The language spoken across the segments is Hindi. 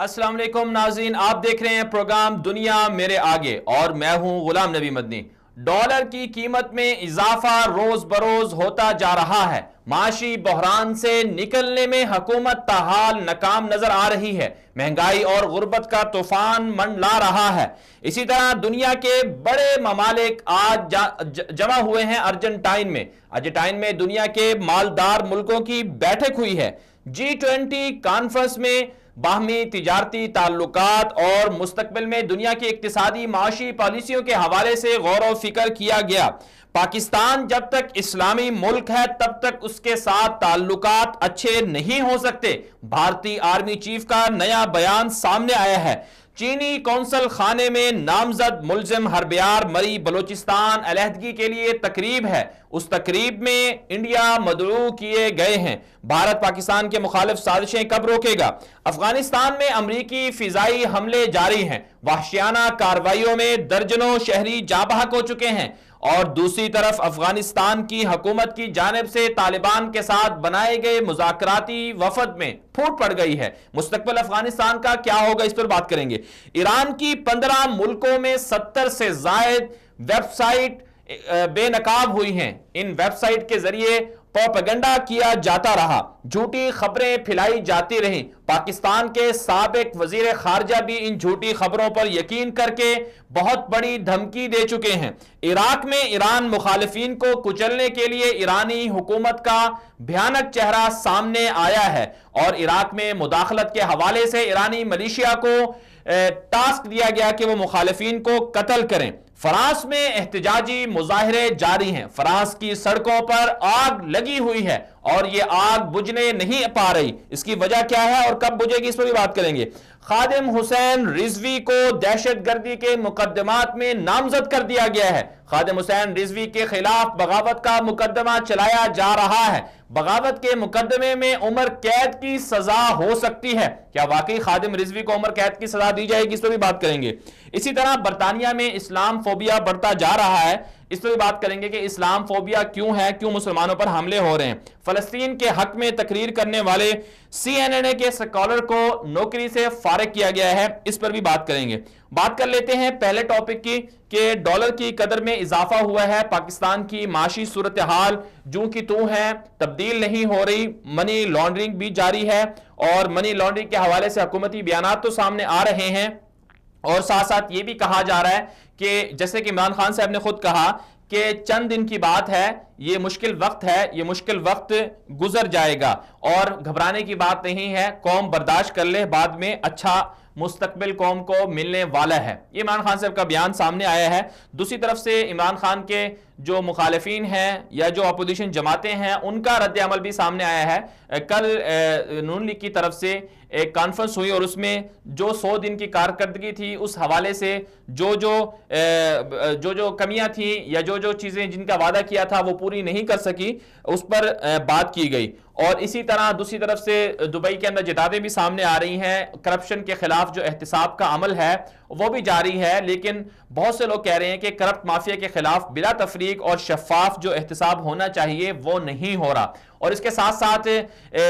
अस्सलाम वालेकुम नाज़रीन, आप देख रहे हैं प्रोग्राम दुनिया मेरे आगे और मैं हूं गुलाम नबी मदनी। डॉलर की कीमत में इजाफा रोज बरोज होता जा रहा है। माशी बहरान से निकलने में हुकूमत ताहाल नाकाम नजर आ रही है। महंगाई और गुर्बत का तूफान मंडला रहा है। इसी तरह दुनिया के बड़े ममालिक आज जमा हुए हैं अर्जेंटाइन में। अर्जेंटाइन में दुनिया के मालदार मुल्कों की बैठक हुई है। G20 कॉन्फ्रेंस में बाहमी तिजारती ताल्लुकात और मुस्तकबिल में दुनिया की इक्तिसादी माशी पॉलिसियों के हवाले से गौर व फिक्र किया गया। पाकिस्तान जब तक इस्लामी मुल्क है तब तक उसके साथ ताल्लुकात अच्छे नहीं हो सकते। भारतीय आर्मी चीफ का नया बयान सामने आया है। चीनी कौंसल खाने में नामजद मुलजिम हरबियार मरी बलोचिस्तान अलहदगी के लिए तकरीब है। उस तकरीब में इंडिया मदऊ किए गए हैं। भारत पाकिस्तान के मुखालिफ साजिशें कब रोकेगा? अफगानिस्तान में अमरीकी फिजाई हमले जारी हैं। वहशियाना कार्रवाइयों में दर्जनों शहरी जाँ बहक हो चुके हैं। और दूसरी तरफ अफगानिस्तान की हुकूमत की जानिब से तालिबान के साथ बनाए गए मुज़ाकराती वफद में फूट पड़ गई है। मुस्तकबिल अफगानिस्तान का क्या होगा, इस पर बात करेंगे। ईरान की 15 मुल्कों में 70 से जायद वेबसाइट बेनकाब हुई हैं। इन वेबसाइट के जरिए प्रोपेगेंडा किया जाता रहा, झूठी खबरें फैलाई जाती रहीं। पाकिस्तान के साबिक वजीर खारजा भी इन झूठी खबरों पर यकीन करके बहुत बड़ी धमकी दे चुके हैं। इराक में ईरान मुखालिफिन को कुचलने के लिए ईरानी हुकूमत का भयानक चेहरा सामने आया है और इराक में मुदाखलत के हवाले से ईरानी मलेशिया को टास्क दिया गया कि वो मुखालिफिन को कत्ल करें। फ्रांस में एहतजाजी मुजाहरे जारी हैं। फ्रांस की सड़कों पर आग लगी हुई है और ये आग बुझने नहीं पा रही। इसकी वजह क्या है और कब बुझेगी, इस पर भी बात करेंगे। खादिम हुसैन रिजवी को दहशतगर्दी के मुकदमात में नामजद कर दिया गया है। खादिम हुसैन रिजवी के खिलाफ बगावत का मुकदमा चलाया जा रहा है। बगावत के मुकदमे में उम्र कैद की सजा हो सकती है। क्या वाकई खादिम रिजवी को उम्र कैद की सजा दी जाएगी, इस पर भी बात करेंगे। इसी तरह बरतानिया में इस्लाम फोबिया बढ़ता जा रहा है। इस पर भी बात करेंगे कि इस्लाम फोबिया क्यों है, क्यों मुसलमानों पर हमले हो रहे हैं। फलस्तीन के हक में तकरीर करने वाले CNN के स्कॉलर को नौकरी से फारिग किया गया है। इस पर भी बात करेंगे। बात कर लेते हैं पहले टॉपिक की कि डॉलर की कदर में इजाफा हुआ है। पाकिस्तान की माशी सूरत हाल जूं की तूं है, तब्दील नहीं हो रही। मनी लॉन्ड्रिंग भी जारी है और मनी लॉन्ड्रिंग के हवाले से हुकूमती बयानात तो सामने आ रहे हैं और साथ साथ ये भी कहा जा रहा है कि जैसे कि इमरान खान साहब ने खुद कहा कि चंद दिन की बात है, ये मुश्किल वक्त है, ये मुश्किल वक्त गुजर जाएगा और घबराने की बात नहीं है। कौम बर्दाश्त कर ले, बाद में अच्छा मुस्तकबिल कौम को मिलने वाला है। ये इमरान खान साहब का बयान सामने आया है। दूसरी तरफ से इमरान खान के जो मुखालिफिन हैं या जो अपोजिशन जमातें हैं उनका रद्द-ए-अमल भी सामने आया है। कल नून लीग की तरफ से एक कॉन्फ्रेंस हुई और उसमें जो 100 दिन की कारकर्दगी थी उस हवाले से जो जो कमियां थी या जो जो चीजें जिनका वादा किया था वो पूरी नहीं कर सकी, उस पर बात की गई। और इसी तरह दूसरी तरफ से दुबई के अंदर जितादें भी सामने आ रही हैं। करप्शन के खिलाफ जो एहतिसाब का अमल है वो भी जारी है, लेकिन बहुत से लोग कह रहे हैं कि करप्ट माफिया के खिलाफ बिला तफरीक और शफाफ जो एहतिसाब होना चाहिए वो नहीं हो रहा। और इसके साथ साथ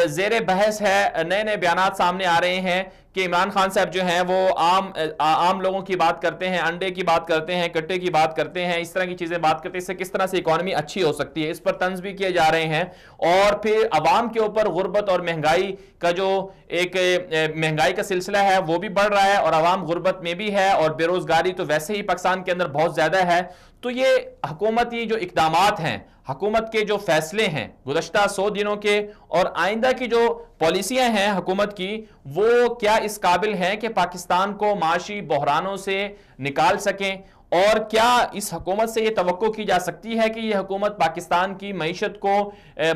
जेर बहस है, नए नए बयानात सामने आ रहे हैं कि इमरान खान साहब जो हैं वो आम लोगों की बात करते हैं, अंडे की बात करते हैं, कट्टे की बात करते हैं, इस तरह की चीजें बात करते हैं। इससे किस तरह से इकॉनमी अच्छी हो सकती है, इस पर तंज भी किए जा रहे हैं। और फिर अवाम के ऊपर गुर्बत और महंगाई का जो एक महंगाई का सिलसिला है वो भी बढ़ रहा है और अवाम गुर्बत में भी है और बेरोजगारी तो वैसे ही पाकिस्तान के अंदर बहुत ज्यादा है। तो ये हुकूमती जो इकदामात हैं, हुकूमत के जो फैसले हैं गुज़श्ता 100 दिनों के और आइंदा की जो पॉलिसियां हैं हुकूमत की, वो क्या इस काबिल हैं कि पाकिस्तान को माशी बहरानों से निकाल सकें? और क्या इस हुकूमत से ये तवक्को की जा सकती है कि ये हुकूमत पाकिस्तान की मईशत को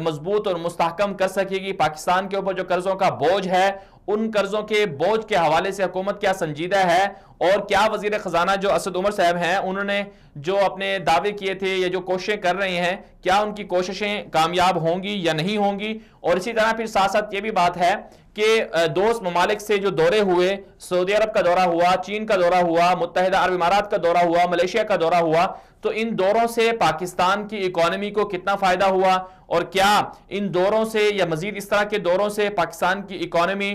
मजबूत और मुस्तहकम कर सकेगी? पाकिस्तान के ऊपर जो कर्जों का बोझ है, उन कर्जों के बोझ के हवाले से हुकूमत क्या संजीदा है? और क्या वजीर खजाना जो असद उमर साहब हैं उन्होंने जो अपने दावे किए थे या जो कोशिशें कर रहे हैं, क्या उनकी कोशिशें कामयाब होंगी या नहीं होंगी? और इसी तरह फिर साथ साथ ये भी बात है कि दोस्त ममालिक से जो दौरे हुए, सऊदी अरब का दौरा हुआ, चीन का दौरा हुआ, मुत्तहिदा अरब इमारात का दौरा हुआ, मलेशिया का दौरा हुआ, तो इन दौरों से पाकिस्तान की इकोनॉमी को कितना फायदा हुआ और क्या इन दौरों से या मजीद इस तरह के दौरों से पाकिस्तान की इकोनॉमी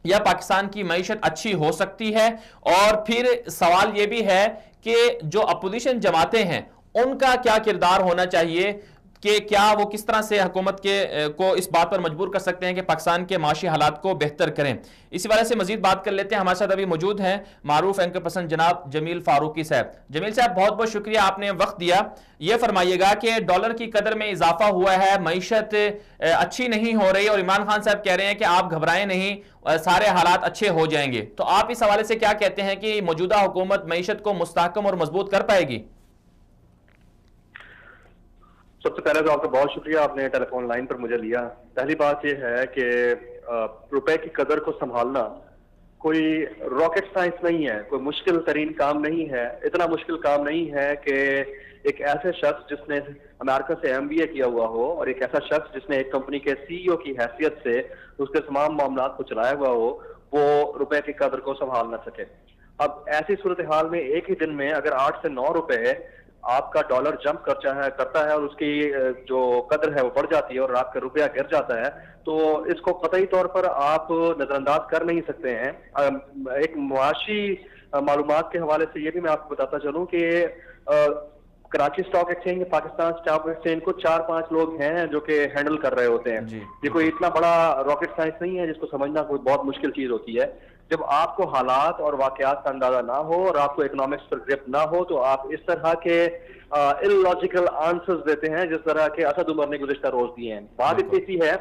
या पाकिस्तान की मईशत अच्छी हो सकती है? और फिर सवाल यह भी है कि जो अपोजिशन जमातें हैं उनका क्या किरदार होना चाहिए, कि क्या वो किस तरह से हुकूमत के को इस बात पर मजबूर कर सकते हैं कि पाकिस्तान के माशी हालात को बेहतर करें। इसी वजह से मजीद बात कर लेते हैं। हमारे साथ अभी मौजूद हैं मारूफ एंकर पसंद जनाब जमील फारूकी साहब। जमील साहब, बहुत बहुत शुक्रिया, आपने वक्त दिया। ये फरमाइएगा कि डॉलर की कदर में इजाफा हुआ है, मईशत अच्छी नहीं हो रही, और इमरान खान साहब कह रहे हैं कि आप घबराएं नहीं, सारे हालात अच्छे हो जाएंगे। तो आप इस हवाले से क्या कहते हैं कि मौजूदा हुकूमत मईशत को मुस्तहकम और मजबूत कर पाएगी? सबसे पहले तो आपका बहुत शुक्रिया, आपने टेलीफोन लाइन पर मुझे लिया। पहली बात यह है कि रुपए की कदर को संभालना कोई रॉकेट साइंस नहीं है, कोई मुश्किल तरीन काम नहीं है। इतना मुश्किल काम नहीं है कि एक ऐसे शख्स जिसने अमेरिका से MBA किया हुआ हो और एक ऐसा शख्स जिसने एक कंपनी के CEO की हैसियत से उसके तमाम मामला को चलाया हुआ हो, वो रुपए की कदर को संभाल ना सके। अब ऐसी सूरत हाल में एक ही दिन में अगर 8 से 9 रुपए आपका डॉलर जंप करता है और उसकी जो कदर है वो बढ़ जाती है और आपका रुपया गिर जाता है, तो इसको कतई तौर पर आप नजरअंदाज कर नहीं सकते हैं। एक मुआशी मालूमात के हवाले से ये भी मैं आपको बताता चलूं कि Karachi stock exchange, Pakistan stock exchange को 4-5 लोग हैं जो कि हैंडल कर रहे होते हैं। ये कोई इतना बड़ा रॉकेट साइंस नहीं है जिसको समझना कोई बहुत मुश्किल चीज होती है। जब आपको हालात और वाकयात का अंदाजा ना हो और आपको इकोनॉमिक्स पर ग्रिप ना हो, तो आप इस तरह के इलॉजिकल आंसर्स देते हैं जिस तरह के असद उमर ने गुज़िश्ता रोज दिए हैं। बात इतनी सी है,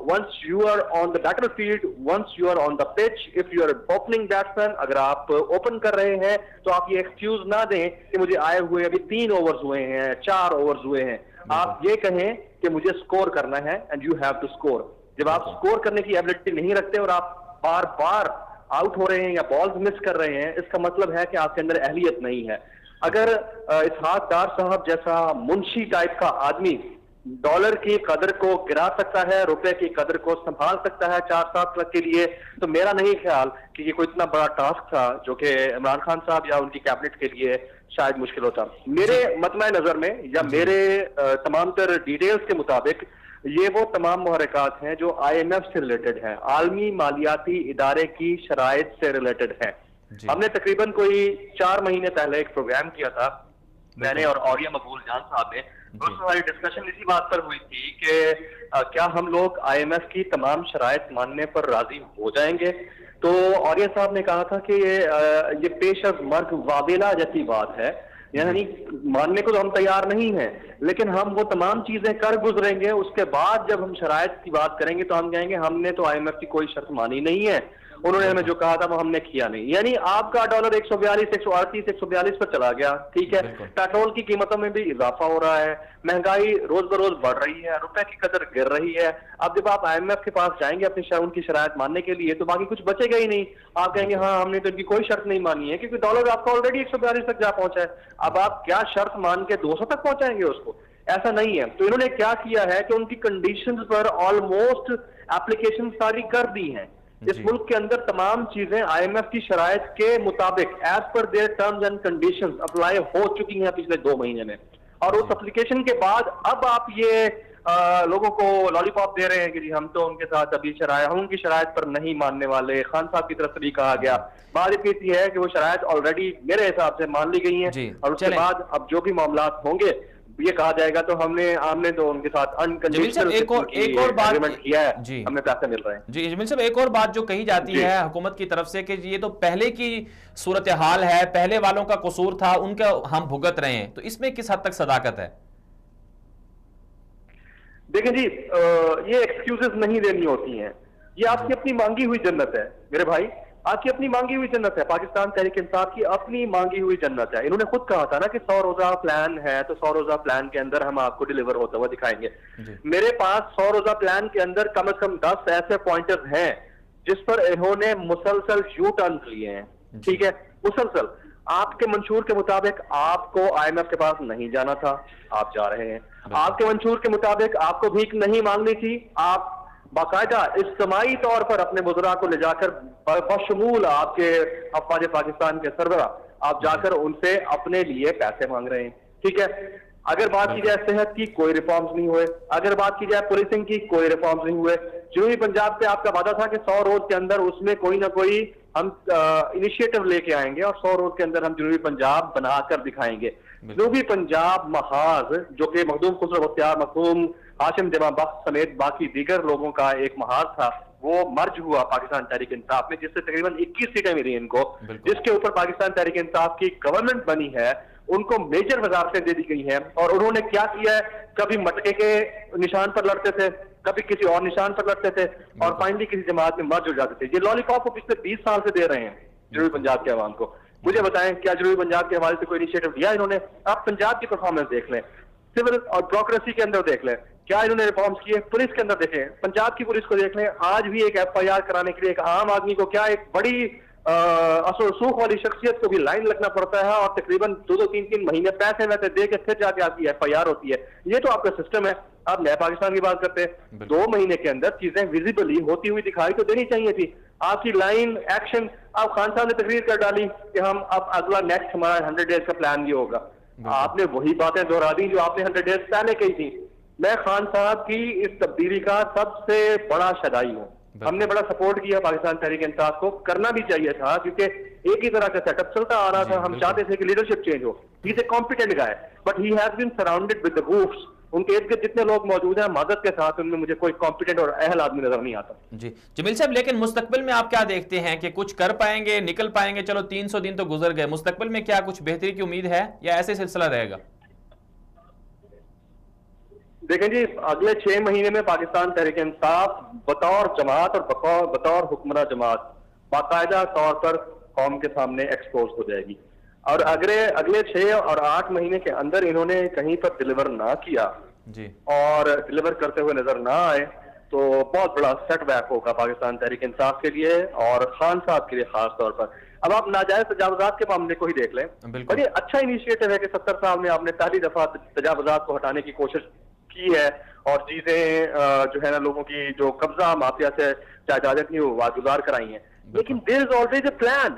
once you are on the battlefield, once you are on the pitch, if you are opening batsman, अगर आप ओपन कर रहे हैं तो आप ये एक्सक्यूज ना दें कि मुझे आए हुए अभी 3 ओवर्स हुए हैं, 4 ओवर्स हुए हैं। आप ये कहें कि मुझे स्कोर करना है and you have to score. जब आप स्कोर करने की एबिलिटी नहीं रखते और आप बार बार आउट हो रहे हैं या बॉल्स मिस कर रहे हैं, इसका मतलब है कि आपके अंदर अहलियत नहीं है। अगर इसहाक डार साहब जैसा मुंशी टाइप का आदमी डॉलर की कदर को गिरा सकता है, रुपए की कदर को संभाल सकता है 4-7 तक के लिए, तो मेरा नहीं ख्याल कि ये कोई इतना बड़ा टास्क था जो कि इमरान खान साहब या उनकी कैबिनेट के लिए शायद मुश्किल होता। मेरे मतमा नजर में या मेरे तमाम तर डिटेल्स के मुताबिक ये वो तमाम मुहरकात हैं जो IMF से रिलेटेड हैं, आलमी मालियाती इदारे की शराइत से रिलेटेड है। हमने तकरीबन कोई 4 महीने पहले एक प्रोग्राम किया था, मैंने और औरिया मकबूल जान साहब ने। उसमें हमारी डिस्कशन इसी बात पर हुई थी कि क्या हम लोग IMF की तमाम शराइत मानने पर राजी हो जाएंगे। तो औरिया साहब ने कहा था कि ये पेश अज मर्ग वाबेला जैसी बात है, यानी मानने को तो हम तैयार नहीं हैं, लेकिन हम वो तमाम चीजें कर गुजरेंगे, उसके बाद जब हम शराइत की बात करेंगे तो हम कहेंगे हमने तो IMF की कोई शर्त मानी नहीं है, उन्होंने हमें जो कहा था वो हमने किया नहीं। यानी आपका डॉलर 142, 138, 142 पर चला गया, ठीक है। पेट्रोल की कीमतों में भी इजाफा हो रहा है, महंगाई रोज बरोज बढ़ रही है, रुपए की कदर गिर रही है। अब जब आप IMF के पास जाएंगे अपनी उनकी शरायत मानने के लिए, तो बाकी कुछ बचेगा ही नहीं। आप कहेंगे हाँ हमने तो इनकी कोई शर्त नहीं मानी है, क्योंकि डॉलर आपका ऑलरेडी 142 तक जा पहुंचा है। अब आप क्या शर्त मान के 200 तक पहुंचाएंगे उसको? ऐसा नहीं है। तो इन्होंने क्या किया है कि उनकी कंडीशंस पर ऑलमोस्ट एप्लीकेशन सारी कर दी हैं। इस मुल्क के अंदर तमाम चीजें IMF की शराइत के मुताबिक as per their terms and conditions apply हो चुकी हैं पिछले 2 महीने में। और उस एप्लीकेशन के बाद अब आप ये लोगों को लॉलीपॉप दे रहे हैं कि जी हम तो उनके साथ अभी हम उनकी शराइत पर नहीं मानने वाले। खान साहब की तरफ से भी कहा गया, बात इतनी है कि वो शराइत ऑलरेडी मेरे हिसाब से मान ली गई हैं, और उसके बाद अब जो भी मामला होंगे ये कहा जाएगा तो हमने तो उनके साथ अनकंडीशनल एक और बात किया है जी, हमें पैसे मिल रहे हैं। जी जमील साहब, एक और बात जो कही जाती है हुकूमत की तरफ से कि ये तो पहले की सूरत हाल है, पहले वालों का कसूर था, उनका हम भुगत रहे हैं, तो इसमें किस हद तक सदाकत है? देखें जी, ये एक्सक्यूजेस नहीं देनी होती हैं, ये आपकी अपनी मांगी हुई जन्नत है मेरे भाई, आपकी अपनी मांगी हुई जन्नत है। पाकिस्तान तहरीक इंसाफ की अपनी मांगी हुई जन्नत है। इन्होंने खुद कहा था ना कि 100 रोजा प्लान है, तो 100 रोजा प्लान के अंदर हम आपको डिलीवर होता हुआ दिखाएंगे। मेरे पास 100 रोजा प्लान के अंदर कम से कम 10 ऐसे पॉइंटर्स हैं जिस पर इन्होंने मुसलसल यू टर्न लिए हैं, ठीक है, मुसलसल। आपके मंशूर के मुताबिक आपको IMF के पास नहीं जाना था, आप जा रहे हैं। आपके मंशूर के मुताबिक आपको भीख नहीं मांगनी थी, आप बाकायदा इज्तिमाई तौर पर अपने बुजुर्ग को ले जाकर बशमूल आपके अफवाज पाकिस्तान के सरबरा आप जाकर उनसे अपने लिए पैसे मांग रहे हैं, ठीक है। अगर बात की जाए सेहत की, कोई रिफॉर्म्स नहीं हुए। अगर बात की जाए पुलिसिंग की, कोई रिफॉर्म्स नहीं हुए। जनूबी पंजाब पे आपका वादा था कि 100 रोज के अंदर उसमें कोई ना कोई हम इनिशिएटिव लेके आएंगे और 100 रोज के अंदर हम जनूबी पंजाब बनाकर दिखाएंगे। जनूबी पंजाब महाज जो कि मखदूम खुसरो बख्तियार, मखदूम हाशिम जमा बख्श समेत बाकी दीगर लोगों का एक महाज था, वो मर्ज हुआ पाकिस्तान तहरीक इंसाफ में, जिससे तकरीबन 21 सीटें मिली इनको, जिसके ऊपर पाकिस्तान तहरीक इंसाफ की गवर्नमेंट बनी है। उनको मेजर वजारतें दे दी गई हैं और उन्होंने क्या किया है, कभी मटके के निशान पर लड़ते थे, कभी किसी और निशान पर लड़ते थे और फाइनली किसी जमात में मर्ज हो जाते थे। ये लॉलीपॉप को पिछले 20 साल से दे रहे हैं जनूबी पंजाब के अवाम को। मुझे बताएं, क्या जनूबी पंजाब के हवाले से कोई इनिशिएटिव लिया इन्होंने? आप पंजाब की परफॉर्मेंस देख लें, सिविल और ब्यूरोक्रेसी के अंदर देख लें, क्या इन्होंने रिफॉर्म्स किए? पुलिस के अंदर देखें, पंजाब की पुलिस को देख लें, आज भी एक FIR कराने के लिए एक आम आदमी को क्या एक बड़ी असरसूख वाली शख्सियत को भी लाइन लगना पड़ता है और तकरीबन 2-3 महीने पैसे वैसे दे के फिर जाके आपकी FIR होती है। ये तो आपका सिस्टम है। आप नए पाकिस्तान की बात करते हैं, 2 महीने के अंदर चीजें विजिबली होती हुई दिखाई तो देनी चाहिए थी। आपकी लाइन एक्शन, आप खान साहब ने तकरीर कर डाली कि हम अब अगला नेक्स्ट हमारा 100 डेज का प्लान ये होगा। आपने वही बातें दोहरा दी जो आपने 100 डेज पहले कही थी। मैं खान साहब की इस तब्दीली का सबसे बड़ा शदाई हूँ। हमने बड़ा सपोर्ट किया पाकिस्तान तहरीक इंसाफ को, करना भी चाहिए था क्योंकि एक ही तरह का सेटअप चलता आ रहा था। हम चाहते थे कि लीडरशिप चेंज हो। He is a competent guy but he has been surrounded with the wolves. उनके इर्द गिर्द जितने लोग मौजूद हैं मदद के साथ, उनमें मुझे कोई कॉम्पिटेंट और अहल आदमी नजर नहीं आता। जी जमील साहब, लेकिन मुस्तकबिल में आप क्या देखते हैं कि कुछ कर पाएंगे, निकल पाएंगे? चलो 300 दिन तो गुजर गए, मुस्तकबिल में क्या कुछ बेहतरी की उम्मीद है या ऐसे सिलसिला रहेगा? देखें जी, अगले 6 महीने में पाकिस्तान तहरीक इंसाफ बतौर जमात और बतौर हुक्मरान जमात बाकायदा तौर पर कौम के सामने एक्सपोज हो जाएगी। और अगले 6 और 8 महीने के अंदर इन्होंने कहीं पर डिलीवर ना किया जी और डिलीवर करते हुए नजर ना आए तो बहुत बड़ा सेटबैक होगा पाकिस्तान तहरीक इंसाफ के लिए और खान साहब के लिए खास तौर पर। अब आप नाजायज तजावुजात के मामले को ही देख लें, बड़ी अच्छा इनिशिएटिव है कि 70 साल में आपने पहली दफा तजावुजात को हटाने की कोशिश की है और चीजें जो है ना लोगों की जो कब्जा माफिया से जायदादें थी वो वागुजार कराई हैं। लेकिन there is always a plan.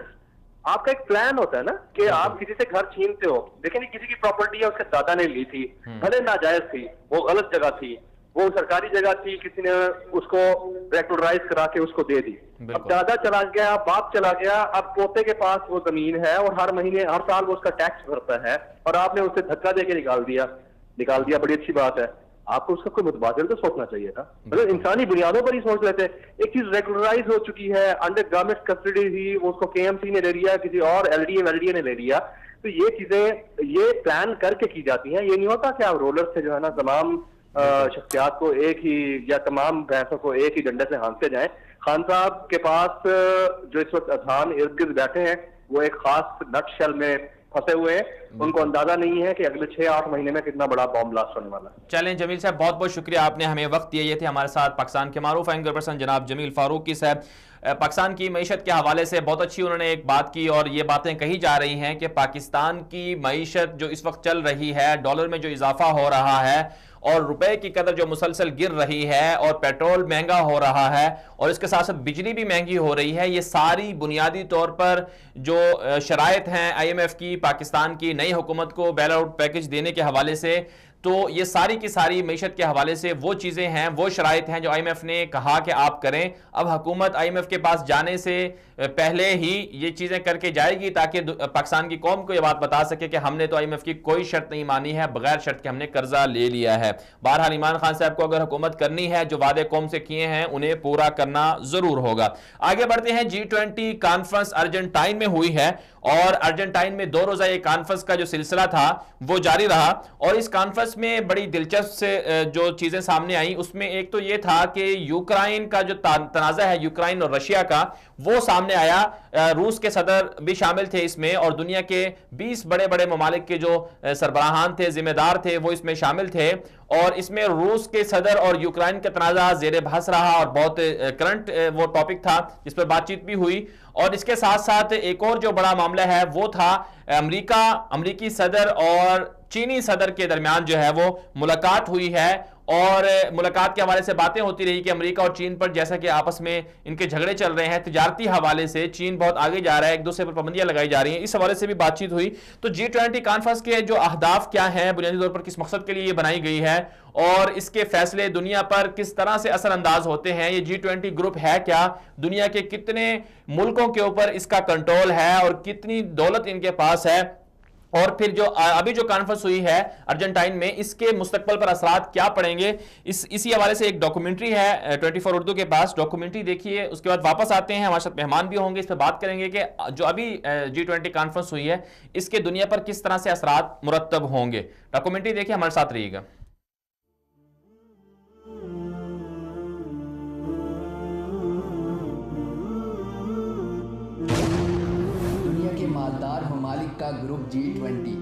आपका एक प्लान होता है ना कि आप किसी से घर छीनते हो। देखिए किसी की प्रॉपर्टी है उसके दादा ने ली थी, भले नाजायज थी, वो गलत जगह थी, वो सरकारी जगह थी, किसी ने उसको रेगुलराइज करा के उसको दे दी। अब दादा चला गया, बाप चला गया, अब पोते के पास वो जमीन है और हर महीने हर साल वो उसका टैक्स भरता है और आपने उसे धक्का देके निकाल दिया। बड़ी अच्छी बात है। आपको उसका कोई मुतबादिल तो सोचना चाहिए था, मतलब इंसानी बुनियादों पर ही सोच लेते। एक चीज रेगुलराइज हो चुकी है, अंडर गवर्नमेंट कस्टडी थी, उसको KMC ने ले लिया, किसी और LDA ने ले लिया। तो ये चीजें ये प्लान करके की जाती हैं। ये नहीं होता कि आप रोलर से जो है ना तमाम शख्सियात को एक ही या तमाम भैंसों को एक ही डंडे से हाँकते जाएं। खान साहब के पास जो इस वक्त अजान इर्द गिर्द बैठे हैं वो एक खास नट शेल में फंसे हुए हैं। उनको अंदाजा नहीं है कि अगले 6-8 महीने में कितना बड़ा बॉम्ब ब्लास्ट होने वाला है। चलें जमील साहब, बहुत बहुत शुक्रिया, आपने हमें वक्त दिया। ये थे हमारे साथ पाकिस्तान के मारूफ एंकर पर्सन जनाब जमील फारूकी साहब। पाकिस्तान की मईशत के हवाले से बहुत अच्छी उन्होंने एक बात की और ये बातें कही जा रही हैं कि पाकिस्तान की मईशत जो इस वक्त चल रही है, डॉलर में जो इजाफा हो रहा है और रुपए की कदर जो मुसलसल गिर रही है और पेट्रोल महंगा हो रहा है और इसके साथ साथ बिजली भी महंगी हो रही है, ये सारी बुनियादी तौर पर जो शराइत हैं IMF की पाकिस्तान की नई हुकूमत को बेल आउट पैकेज देने के हवाले से, तो ये सारी की सारी मईशत के हवाले से वो चीज़ें हैं, वो शराइत हैं जो IMF ने कहा कि आप करें। अब हुकूमत IMF के पास जाने से पहले ही ये चीज़ें करके जाएगी ताकि पाकिस्तान की कौम को ये बात बता सके कि हमने तो IMF की कोई शर्त नहीं मानी है, बगैर शर्त के हमने कर्जा ले लिया है। बहरहाल इमरान खान साहब को अगर हुकूमत करनी है, जो वादे कौम से किए हैं उन्हें पूरा करना जरूर होगा। आगे बढ़ते हैं। G20 कॉन्फ्रेंस अर्जेंटाइन में हुई है और अर्जेंटाइन में 2 रोजा कॉन्फ्रेंस का जो सिलसिला था वो जारी रहा और इस कॉन्फ्रेंस में बड़ी दिलचस्प जो चीजें सामने आई उसमें एक तो ये था कि यूक्रेन का जो तनाज़ा है यूक्रेन और रशिया का, वो सामने आया। रूस के सदर भी शामिल थे इसमें और दुनिया के 20 बड़े बड़े ममालिक के जो सरबराहान थे, जिम्मेदार थे, वो इसमें शामिल थे और इसमें रूस के सदर और यूक्रेन का तनाज़ा जेर बहस रहा और बहुत करंट वो टॉपिक था जिस पर बातचीत भी हुई। और इसके साथ साथ एक और जो बड़ा मामला है वो था अमेरिकी सदर और चीनी सदर के दरमियान जो है वो मुलाकात हुई है और मुलाकात के हवाले से बातें होती रही कि अमेरिका और चीन पर जैसा कि आपस में इनके झगड़े चल रहे हैं, तिजारती हवाले से चीन बहुत आगे जा रहा है, एक दूसरे पर पाबंदियां लगाई जा रही हैं, इस हवाले से भी बातचीत हुई। तो G20 कॉन्फ्रेंस के जो अहदाफ क्या हैं, बुनियादी तौर पर किस मकसद के लिए ये बनाई गई है और इसके फैसले दुनिया पर किस तरह से असरअंदाज होते हैं, ये G20 ग्रुप है क्या, दुनिया के कितने मुल्कों के ऊपर इसका कंट्रोल है और कितनी दौलत इनके पास है, और फिर जो अभी जो कॉन्फ्रेंस हुई है अर्जेंटाइन में, इसके मुस्तकबिल पर असरात क्या पड़ेंगे, इसी हवाले से एक डॉक्यूमेंट्री है 24 उर्दू के पास, डॉक्यूमेंट्री देखिए, उसके बाद वापस आते हैं, हमारे साथ मेहमान भी होंगे, इस पर बात करेंगे कि जो अभी G20 कॉन्फ्रेंस हुई है इसके दुनिया पर किस तरह से असरात मुरत्तब होंगे। डॉक्यूमेंट्री देखिए, हमारे साथ रहिएगा। दुनिया के मालदार ममालिक का ग्रुप G20,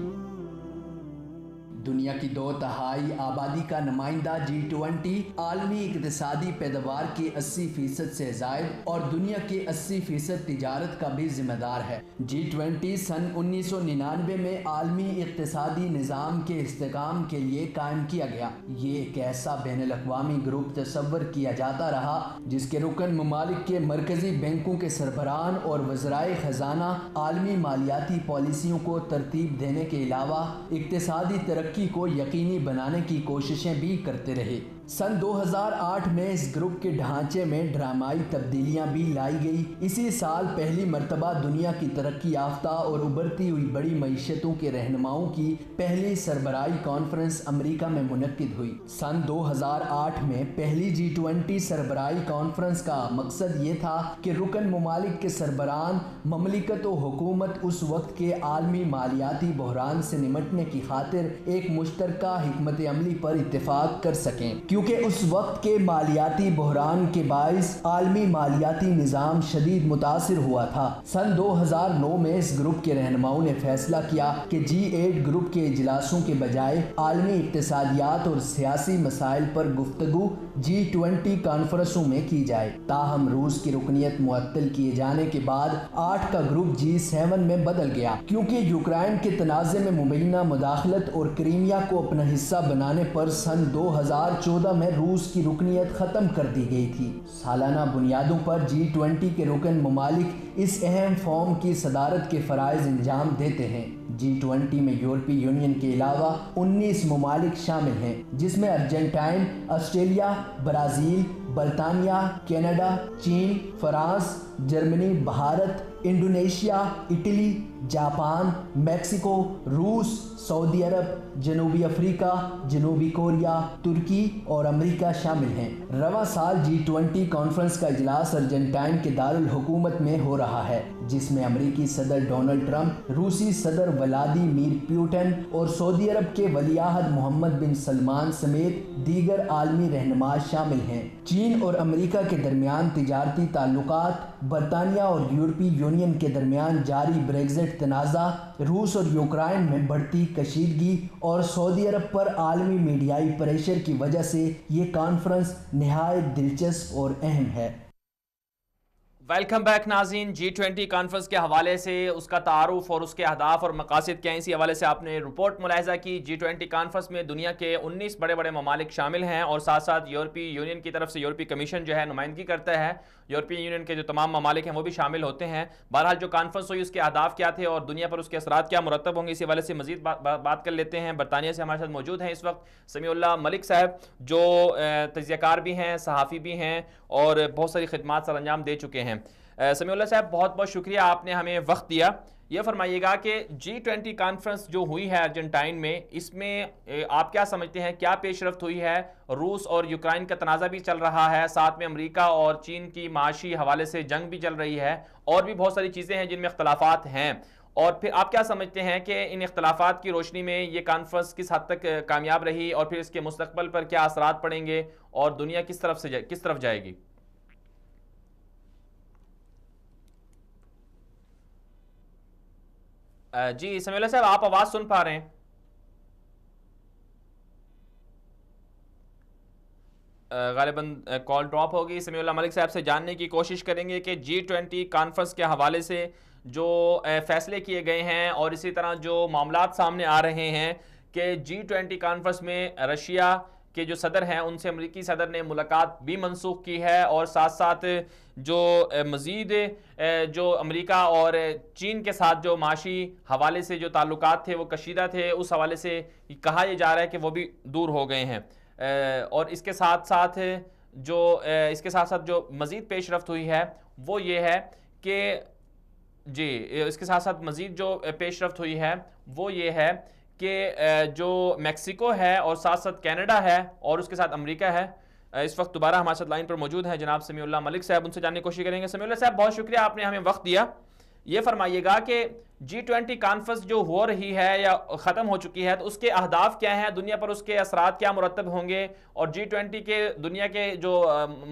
दुनिया की 2/3 आबादी का नुमाइंदा G20 आलमी इक़्तिसादी पैदावार के 80% से ज़ायद और दुनिया के 80% तिजारत का भी जिम्मेदार है। G20 सन 1999 में आलमी इक़्तिसादी निज़ाम के इस्तेकाम के लिए कायम किया गया। ये एक ऐसा बैनुल-अक़वामी ग्रुप तस्वर किया जाता रहा जिसके रुकन ममालिक के मरकज़ी बैंकों के सरबराहान और वज़राए ख़जाना आलमी मालियाती पॉलिसियों को तरतीब देने के अलावा इक़्तिसादी तरक्की को यकीनी बनाने की कोशिशें भी करते रहे। सन 2008 में इस ग्रुप के ढांचे में ड्रामाई तब्दीलियां भी लाई गई। इसी साल पहली मरतबा दुनिया की तरक्की याफ्ता और उभरती हुई बड़ी मईशतों के रहनुमाओं की पहली सरबराही कॉन्फ्रेंस अमेरिका में मुनक्किद हुई। सन 2008 में पहली G20 सरबराही कॉन्फ्रेंस का मकसद ये था कि रुकन ममालिक के सरबराहान ममलिकत व हुकूमत उस वक्त के आलमी मालियाती बहरान से निमटने की खातिर एक मुश्तरका हिकमत अमली पर इत्तेफाक कर सकें, क्योंकि उस वक्त के मालियाती बहरान के बाइस आलमी मालियाती निज़ाम शदीद मुतासिर हुआ था। सन 2009 में इस ग्रुप के रहनुमाओं ने फैसला किया कि G8 ग्रुप के इजलासों के बजाय आलमी इक्तिसादियात और सियासी मसाइल पर गुफ्तगू G20 कॉन्फ्रेंसों में की जाए। ताहम रूस की रुकनियत मुअत्तल किए जाने के बाद 8 का ग्रुप G7 में बदल गया, क्योंकि यूक्रेन के तनाज़े में मुबैना मुदाखलत और क्रीमिया को अपना हिस्सा बनाने पर सन 2014 में रूस की रुकनियत ख़त्म कर दी गई थी। सालाना बुनियादों पर G20 के रुकन ममालिक इस अहम फॉर्म की सदारत के फ़राइज़ अंजाम देते हैं। G20 में यूरोपीय यूनियन के अलावा 19 ममालिक शामिल हैं, जिसमें अर्जेंटाइन, ऑस्ट्रेलिया, ब्राज़ील, बरतानिया, कनाडा, चीन, France, Germany, Bharat, Indonesia, Italy, Japan, Mexico, रूस, सऊदी अरब, जनूबी अफ्रीका, जनूबी कोरिया, तुर्की और अमेरिका शामिल हैं। रवा साल G20 कॉन्फ्रेंस का इजलास अर्जेंटाइन के दारुल हुकूमत में हो रहा है, जिसमें अमेरिकी सदर डोनाल्ड ट्रंप, रूसी सदर व्लादिमीर पुतिन और सऊदी अरब के वलीअहद मोहम्मद बिन सलमान समेत दीगर आलमी रहनुमा शामिल हैं। चीन और अमेरिका के दरमियान तिजारती ताल्लुकात, बरतानिया और यूरोपीय यूनियन के दरमियान जारी ब्रेग्जिट तनाज़ा, रूस और यूक्रेन में बढ़ती कशीदगी और सऊदी अरब पर आलमी मीडियाई प्रेशर की वजह से ये कॉन्फ्रेंस निहायत दिलचस्प और अहम है। वेलकम बैक नाज़रीन। G20 कॉन्फ्रेंस के हवाले से उसका तारुफ और उसके अहदाफ और मकासद क्या हैं, इसी हवाले से आपने रिपोर्ट मुलाहिज़ा की। G20 कॉन्फ्रेंस में दुनिया के 19 बड़े बड़े ममालिक शामिल हैं और साथ साथ यूरोपीय यूनियन की तरफ से यूरोपीय कमीशन जो है नुमाइंदगी करता है, यूरोपीय यूनियन के जो तमाम ममालिक हैं वो भी शामिल होते हैं। बहरहाल जो कॉन्फ्रेंस हुई उसके अहदाफ क्या थे और दुनिया पर उसके असरात क्या मुरतब होंगे, इसी हवाले से मजीद बात कर लेते हैं। बरतानिया से हमारे साथ मौजूद हैं इस वक्त समीउल्लाह मलिक साहब, जो तज्ज़ियाकार भी हैं, सहाफ़ी भी हैं और बहुत सारी खिदमात सर अंजाम दे चुके हैं। समीउल्लाह साहब, बहुत बहुत शुक्रिया, आपने हमें वक्त दिया। यह फरमाइएगा कि G20 कॉन्फ्रेंस जो हुई है अर्जेंटाइन में, इसमें आप क्या समझते हैं, क्या पेशरफ्त हुई है? रूस और यूक्रेन का तनाज़ा भी चल रहा है, साथ में अमेरिका और चीन की माशी हवाले से जंग भी चल रही है और भी बहुत सारी चीज़ें हैं जिनमें इख्तलाफात हैं। और फिर आप क्या समझते हैं कि इन इख्तलाफात की रोशनी में ये कॉन्फ्रेंस किस हद तक कामयाब रही और फिर इसके मुस्तकबिल पर क्या असरात पड़ेंगे और दुनिया किस तरफ जाएगी? जी समीउल्लाह साहब, आप आवाज़ सुन पा रहे हैं? गालिबन कॉल ड्रॉप होगी। समीउल्लाह मलिक साहब से जानने की कोशिश करेंगे कि G20 कॉन्फ्रेंस के हवाले से जो फैसले किए गए हैं और इसी तरह जो मामलात सामने आ रहे हैं कि G20 कॉन्फ्रेंस में रशिया के जो सदर हैं उनसे अमेरिकी सदर ने मुलाकात भी मनसूख की है, और साथ साथ जो मज़ीद जो अमेरिका और चीन के साथ जो माशी हवाले से जो ताल्लुकात थे वो कशीदा थे, उस हवाले से कहा यह जा रहा है कि वो भी दूर हो गए हैं। और इसके साथ साथ जो मज़ीद पेशरफ्त हुई है वो ये है कि जी, इसके साथ साथ मज़ीद जो पेशरफ्त हुई है वो ये है कि जो मेक्सिको है और साथ साथ कनाडा है और उसके साथ अमेरिका है। इस वक्त दोबारा हमारे साथ लाइन पर मौजूद हैं जनाब समीउल्लाह मलिक साहब, उनसे जानने की कोशिश करेंगे। समीउल्लाह साहब, बहुत शुक्रिया, आपने हमें वक्त दिया। ये फरमाइएगा कि G20 कॉन्फ्रेंस जो हो रही है या ख़त्म हो चुकी है, तो उसके अहदाफ क्या हैं, दुनिया पर उसके असरात क्या मुरतब होंगे, और G20 के दुनिया के जो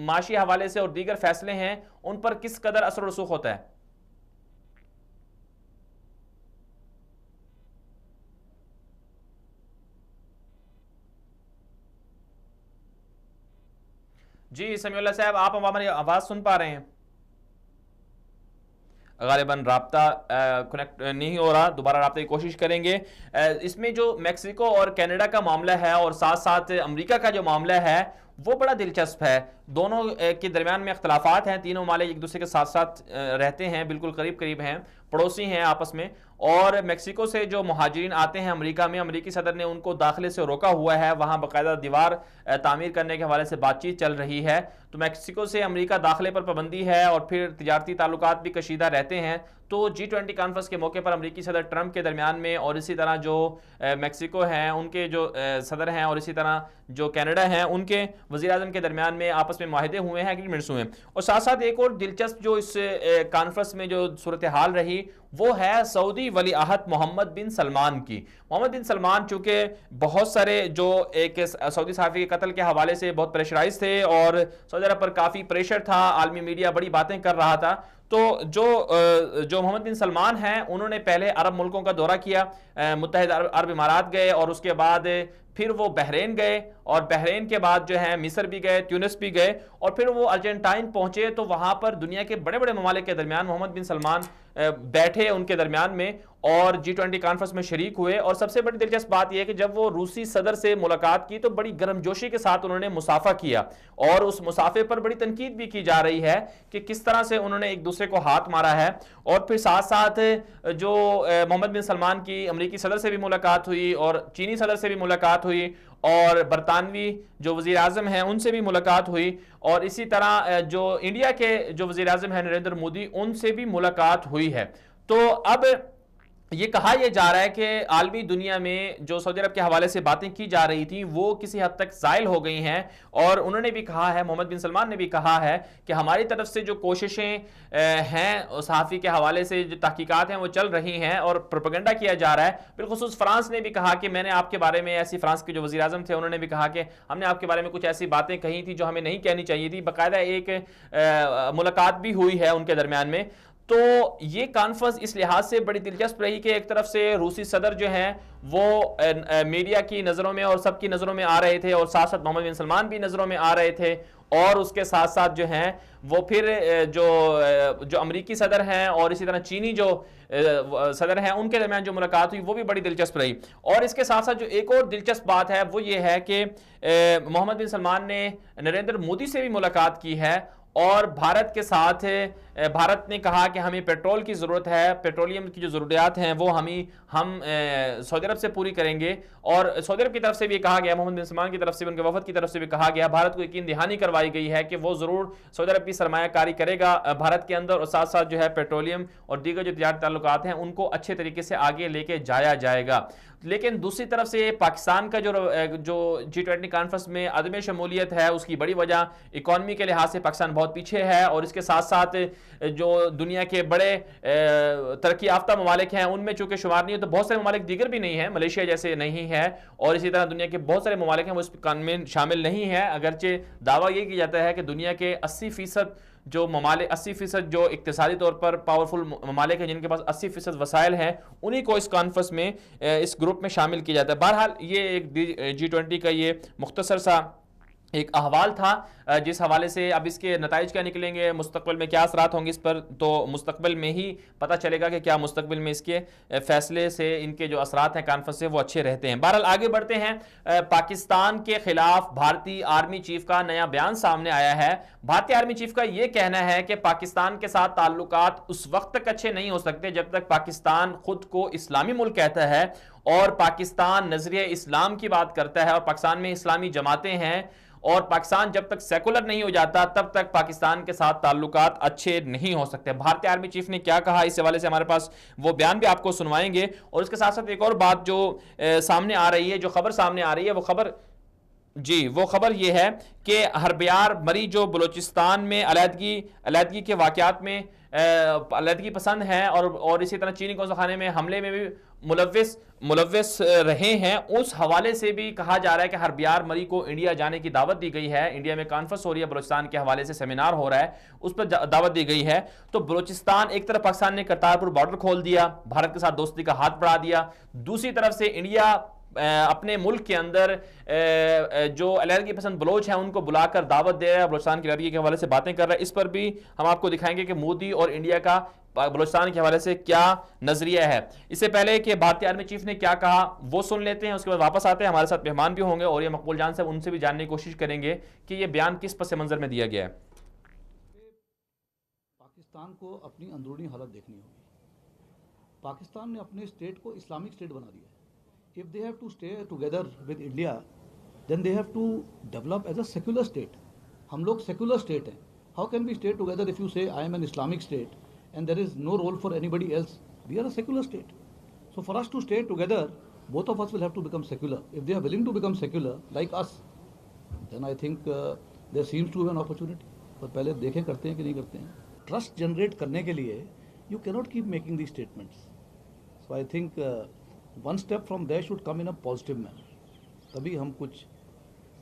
माशी हवाले से और दीगर फैसले हैं उन पर किस कदर असर रसूख होता है? जी समीउल्लाह साहब, आप हमारी आवाज़ सुन पा रहे हैं? गालिबन राब्ता कनेक्ट नहीं हो रहा, दोबारा राब्ते की कोशिश करेंगे। इसमें जो मेक्सिको और कनाडा का मामला है और साथ साथ अमेरिका का जो मामला है वो बड़ा दिलचस्प है। दोनों के दरमियान में अख्तलाफात हैं, तीनों मामले एक दूसरे के साथ साथ रहते हैं, बिल्कुल करीब करीब हैं, पड़ोसी हैं आपस में। और मेक्सिको से जो मुहाजिरीन आते हैं अमेरिका में, अमेरिकी सदर ने उनको दाखिले से रोका हुआ है, वहाँ बाकायदा दीवार तामीर करने के हवाले से बातचीत चल रही है। तो मेक्सिको से अमेरिका दाखिले पर पाबंदी है और फिर तिजारती ताल्लुकात भी कशीदा रहते हैं। तो G20 कॉन्फ्रेंस के मौके पर अमेरिकी सदर ट्रंप के दरमियान में और इसी तरह जो मेक्सिको हैं उनके जो सदर हैं और इसी तरह जो कनाडा हैं उनके वज़ीर आज़म के दरमियान में आपस में माहिदे हुए हैं, एग्रीमेंट्स हुए हैं। और साथ साथ एक और दिलचस्प जो इस कॉन्फ्रेंस में जो सूरत हाल रही वो है सऊदी वली अहद मोहम्मद बिन सलमान की। मोहम्मद बिन सलमान चूँकि बहुत सारे जो एक सऊदी सहाफ़ी के कत्ल के हवाले से बहुत प्रेशराइज थे और सऊदी अरब पर काफ़ी प्रेशर था, आलमी मीडिया बड़ी बातें कर रहा था। तो जो मोहम्मद बिन सलमान हैं उन्होंने पहले अरब मुल्कों का दौरा किया, मुत्तहिद अरब इमारात गए और उसके बाद फिर वो बहरीन गए और बहरीन के बाद जो है मिस्र भी गए, ट्यूनिस भी गए और फिर वो अर्जेंटाइन पहुंचे। तो वहां पर दुनिया के बड़े बड़े ममालिक के दरमियान मोहम्मद बिन सलमान बैठे उनके दरमियान में और G20 कॉन्फ्रेंस में शरीक हुए। और सबसे बड़ी दिलचस्प बात यह है कि जब वो रूसी सदर से मुलाकात की तो बड़ी गर्मजोशी के साथ उन्होंने मुसाफा किया और उस मुसाफे पर बड़ी तनकीद भी की जा रही है कि किस तरह से उन्होंने एक दूसरे को हाथ मारा है। और फिर साथ साथ जो मोहम्मद बिन सलमान की अमेरिकी सदर से भी मुलाकात हुई और चीनी सदर से भी मुलाकात हुई और बरतानवी जो वज़ीर आज़म हैं उनसे भी मुलाकात हुई और इसी तरह जो इंडिया के जो वज़ीर आज़म हैं नरेंद्र मोदी, उनसे भी मुलाकात हुई है। तो अब ये कहा यह जा रहा है कि आलमी दुनिया में जो सऊदी अरब के हवाले से बातें की जा रही थी वो किसी हद तक ज़ायल हो गई हैं। और उन्होंने भी कहा है, मोहम्मद बिन सलमान ने भी कहा है कि हमारी तरफ से जो कोशिशें हैं सहाफ़ी के हवाले से जो तहकीकात हैं वो चल रही हैं और प्रोपेगेंडा किया जा रहा है। बिलखुसूस फ्रांस ने भी कहा कि मैंने आपके बारे में ऐसी, फ्रांस के जो वज़ीर आज़म थे उन्होंने भी कहा कि हमने आपके बारे में कुछ ऐसी बातें कही थी जो हमें नहीं कहनी चाहिए थी। बाकायदा एक मुलाकात भी हुई है उनके दरमियान में। तो ये कॉन्फ्रेंस इस लिहाज से बड़ी दिलचस्प रही कि एक तरफ से रूसी सदर जो हैं वो मीडिया की नज़रों में और सबकी नज़रों में आ रहे थे और साथ साथ मोहम्मद बिन सलमान भी नज़रों में आ रहे थे और उसके साथ साथ जो हैं वो फिर जो अमेरिकी सदर हैं और इसी तरह चीनी जो सदर हैं उनके दरमियान जो मुलाकात हुई वो भी बड़ी दिलचस्प रही। और इसके साथ साथ जो एक और दिलचस्प बात है वो ये है कि मोहम्मद बिन सलमान ने नरेंद्र मोदी से भी मुलाकात की है और भारत के साथ भारत ने कहा कि हमें पेट्रोल की ज़रूरत है, पेट्रोलियम की जो ज़रूरियात हैं वो हम सऊदी अरब से पूरी करेंगे। और सऊदी अरब की तरफ से भी कहा गया, मोहम्मद बिन सलमान की तरफ से, उनके वफद की तरफ से भी कहा गया, भारत को यकीन दहानी करवाई गई है कि वो ज़रूर सऊदी अरब की सरमायाकारी करेगा भारत के अंदर और साथ साथ जो है पेट्रोलियम और दीगर जो तिजारती ताल्लुकात हैं उनको अच्छे तरीके से आगे लेके जाया जाएगा। लेकिन दूसरी तरफ से पाकिस्तान का जो G20 कॉन्फ्रेंस में अदम शमूलियत है उसकी बड़ी वजह इकॉनमी के लिहाज से पाकिस्तान बहुत पीछे है और इसके साथ साथ जो दुनिया के बड़े तरक्की याफ्ता ममालिक हैं उनमें चूंकि शुमार नहीं है तो बहुत सारे ममालिक दीगर भी नहीं है, मलेशिया जैसे नहीं है और इसी तरह दुनिया के बहुत सारे ममालिक हैं वो इस कानून में शामिल नहीं है। अगरचे दावा ये किया जाता है कि दुनिया के 80% जो ममालिक 80% जो इक्तिसादी तौर पर पावरफुल ममालिक हैं जिनके पास 80% वसाइल हैं उन्हीं को इस कॉन्फ्रेंस में इस ग्रुप में शामिल किया जाता है। बहरहाल ये एक G20 का ये मुख्तसर सा एक अहवाल था, जिस हवाले से अब इसके नताइज क्या निकलेंगे, मुस्तकबिल में क्या असरात होंगे इस पर, तो मुस्तकबिल में ही पता चलेगा कि क्या मुस्तकबिल में इसके फैसले से इनके जो असरात हैं कॉन्फ्रेंस से वो अच्छे रहते हैं। बहरहाल आगे बढ़ते हैं। पाकिस्तान के खिलाफ भारतीय आर्मी चीफ का नया बयान सामने आया है। भारतीय आर्मी चीफ का यह कहना है कि पाकिस्तान के साथ ताल्लुकात उस वक्त तक अच्छे नहीं हो सकते जब तक पाकिस्तान खुद को इस्लामी मुल्क कहता है और पाकिस्तान नजरिया इस्लाम की बात करता है और पाकिस्तान में इस्लामी जमातें हैं, और पाकिस्तान जब तक सेकुलर नहीं हो जाता तब तक पाकिस्तान के साथ ताल्लुकात अच्छे नहीं हो सकते। भारतीय आर्मी चीफ ने क्या कहा, इस हवाले से हमारे पास वो बयान भी आपको सुनवाएंगे। और इसके साथ साथ एक और बात जो सामने आ रही है, जो खबर सामने आ रही है, वो खबर ये है कि हरबियार मरी जो बलूचिस्तान में अलहदगी के वाकयात में अलहदगी पसंद हैं और इसी तरह चीनी कौंसलखाने में हमले में भी मुलव्विस रहे हैं, उस हवाले से भी कहा जा रहा है कि हरबियार मरी को इंडिया जाने की दावत दी गई है। इंडिया में कॉन्फ्रेंस हो रही है, बलूचिस्तान के हवाले से सेमिनार हो रहा है, उस पर दावत दी गई है। तो बलूचिस्तान, एक तरफ पाकिस्तान ने करतारपुर बॉर्डर खोल दिया, भारत के साथ दोस्ती का हाथ बढ़ा दिया, दूसरी तरफ से इंडिया अपने मुल्क के अंदर जो अलहदगी पसंद बलोच हैं उनको बुलाकर दावत दे रहा है, बलूचिस्तान की अलहदगी के हवाले से बातें कर रहा है। इस पर भी हम आपको दिखाएंगे कि मोदी और इंडिया का बलूचिस्तान के हवाले से क्या नजरिया है। इससे पहले कि भारतीय आर्मी चीफ ने क्या कहा वो सुन लेते हैं, उसके बाद वापस आते हैं। हमारे साथ मेहमान भी होंगे और ये मकबूल जान साहब, उनसे भी जानने की कोशिश करेंगे कि ये बयान किस पस मंजर में दिया गया है। पाकिस्तान को अपनी अंदरूनी हालत देखनी होगी। पाकिस्तान ने अपने स्टेट को इस्लामिक स्टेट बना दिया। If they have to stay together with India, then they have to develop as a secular state. हम लोग secular state हैं. How can we stay together if you say I am an Islamic state and there is no role for anybody else? We are a secular state. So for us to stay together, both of us will have to become secular. If they are willing to become secular like us, then I think there seems to be an opportunity. पर पहले देखें करते हैं कि नहीं करते हैं. Trust generate करने के लिए you cannot keep making these statements. So I think one step from there should come in a positive manner. तभी हम कुछ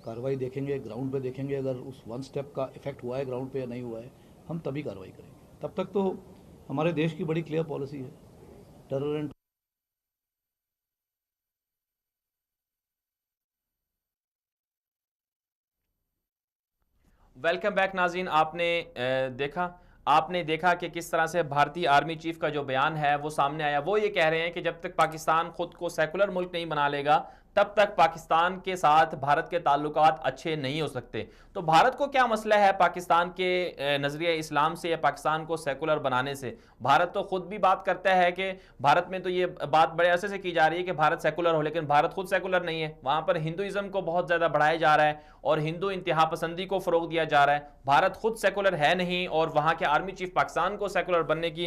कार्रवाई देखेंगे, ग्राउंड पे देखेंगे। अगर उस वन स्टेप का इफेक्ट हुआ है ग्राउंड पे या नहीं हुआ है, हम तभी कार्रवाई करेंगे। तब तक तो हमारे देश की बड़ी क्लियर पॉलिसी है, टेरर एंड वेलकम बैक नाज़रीन। आपने देखा कि किस तरह से भारतीय आर्मी चीफ का जो बयान है वो सामने आया। वो ये कह रहे हैं कि जब तक पाकिस्तान खुद को सेकुलर मुल्क नहीं बना लेगा तब तक पाकिस्तान के साथ भारत के ताल्लुकात अच्छे नहीं हो सकते। तो भारत को क्या मसला है पाकिस्तान के नजरिया इस्लाम से या पाकिस्तान को सेकुलर बनाने से? भारत तो खुद भी बात करता है कि भारत में तो ये बात बड़े अरसे से की जा रही है कि भारत सेकुलर हो, लेकिन भारत खुद सेकुलर नहीं है। वहां पर हिंदुइज्म को बहुत ज्यादा बढ़ाया जा रहा है और हिंदू इंतहा पसंदी को फरोग दिया जा रहा है। भारत खुद सेकुलर है नहीं और वहां के आर्मी चीफ पाकिस्तान को सेकुलर बनने की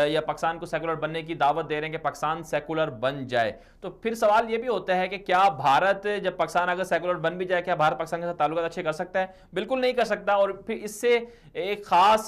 या पाकिस्तान को सेकुलर बनने की दावत दे रहे हैं कि पाकिस्तान सेकुलर बन जाए। तो फिर सवाल यह भी होता है कि क्या भारत, जब पाकिस्तान अगर सेकुलर बन भी जाए, क्या भारत पाकिस्तान के साथ ताल्लुकात अच्छे कर सकता है? बिल्कुल नहीं कर सकता। और फिर इससे एक खास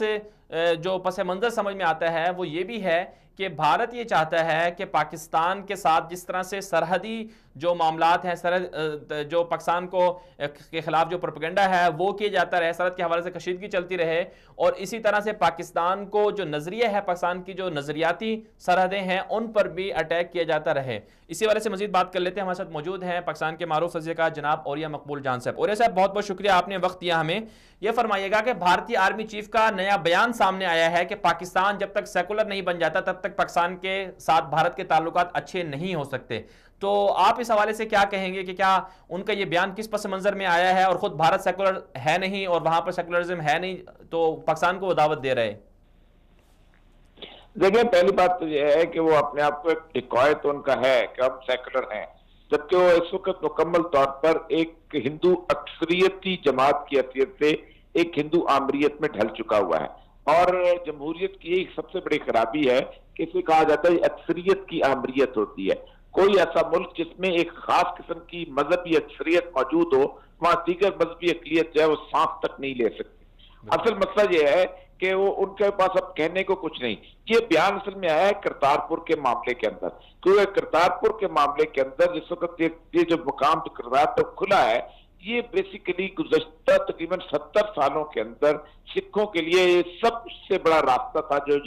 जो पस मंजर समझ में आता है वो ये भी है कि भारत ये चाहता है कि पाकिस्तान के साथ जिस तरह से सरहदी जो मामलात हैं, सरहद जो पाकिस्तान को के खिलाफ जो प्रोपेगेंडा है वो किया जाता रहे, सरहद के हवाले से कशीदगी चलती रहे, और इसी तरह से पाकिस्तान को जो नजरिया है, पाकिस्तान की जो नजरियाती सरहदें हैं उन पर भी अटैक किया जाता रहे। इसी वजह से मजीद बात कर लेते हैं। हमारे साथ मौजूद हैं पाकिस्तान के मारूफ वज़ीर जनाब औरिया मकबूल जान साहब। औरिया साहब, बहुत बहुत शुक्रिया, आपने वक्त दिया हमें। यह फरमाइएगा कि भारतीय आर्मी चीफ का नया बयान सामने आया है कि पाकिस्तान जब तक सेकुलर नहीं बन जाता तब तक पाकिस्तान के साथ भारत के ताल्लुकात अच्छे नहीं हो सकते। तो आप इस हवाले से क्या कहेंगे कि क्या उनका ये बयान किस पस मंजर में आया है, और खुद भारत सेकुलर है नहीं और वहां पर सेकुलरिज्म है नहीं, तो पाकिस्तान को वो दावत दे रहे? देखिए, पहली बात तो यह है कि वो अपने आप को एक डिकॉय तो उनका है कि हम सेकुलर हैं, जबकि वो इस वक्त मुकम्मल तौर पर एक हिंदू अक्सरियती जमात की हैसियत से एक हिंदू आमरीत में ढल चुका हुआ है। और जमहूरियत की एक सबसे बड़ी खराबी है कि इसे कहा जाता है अक्सरियत की आमरीत होती है। कोई ऐसा मुल्क जिसमें एक खास किस्म की मजहबी अक्सरियत मौजूद हो, वहां दीगर मजहबी अकलियत जो है वो सांस तक नहीं ले सकती। असल मसला यह है कि वो उनके पास अब कहने को कुछ नहीं। ये बयान असल में आया है करतारपुर के मामले के अंदर, क्योंकि करतारपुर के मामले के अंदर जिस वक्त ये जो मुकाम करतारपुर खुला है, ये बेसिकली गुज़श्ता तकरीबन 70 सालों के अंदर सिखों के लिए ये सबसे बड़ा रास्ता था जो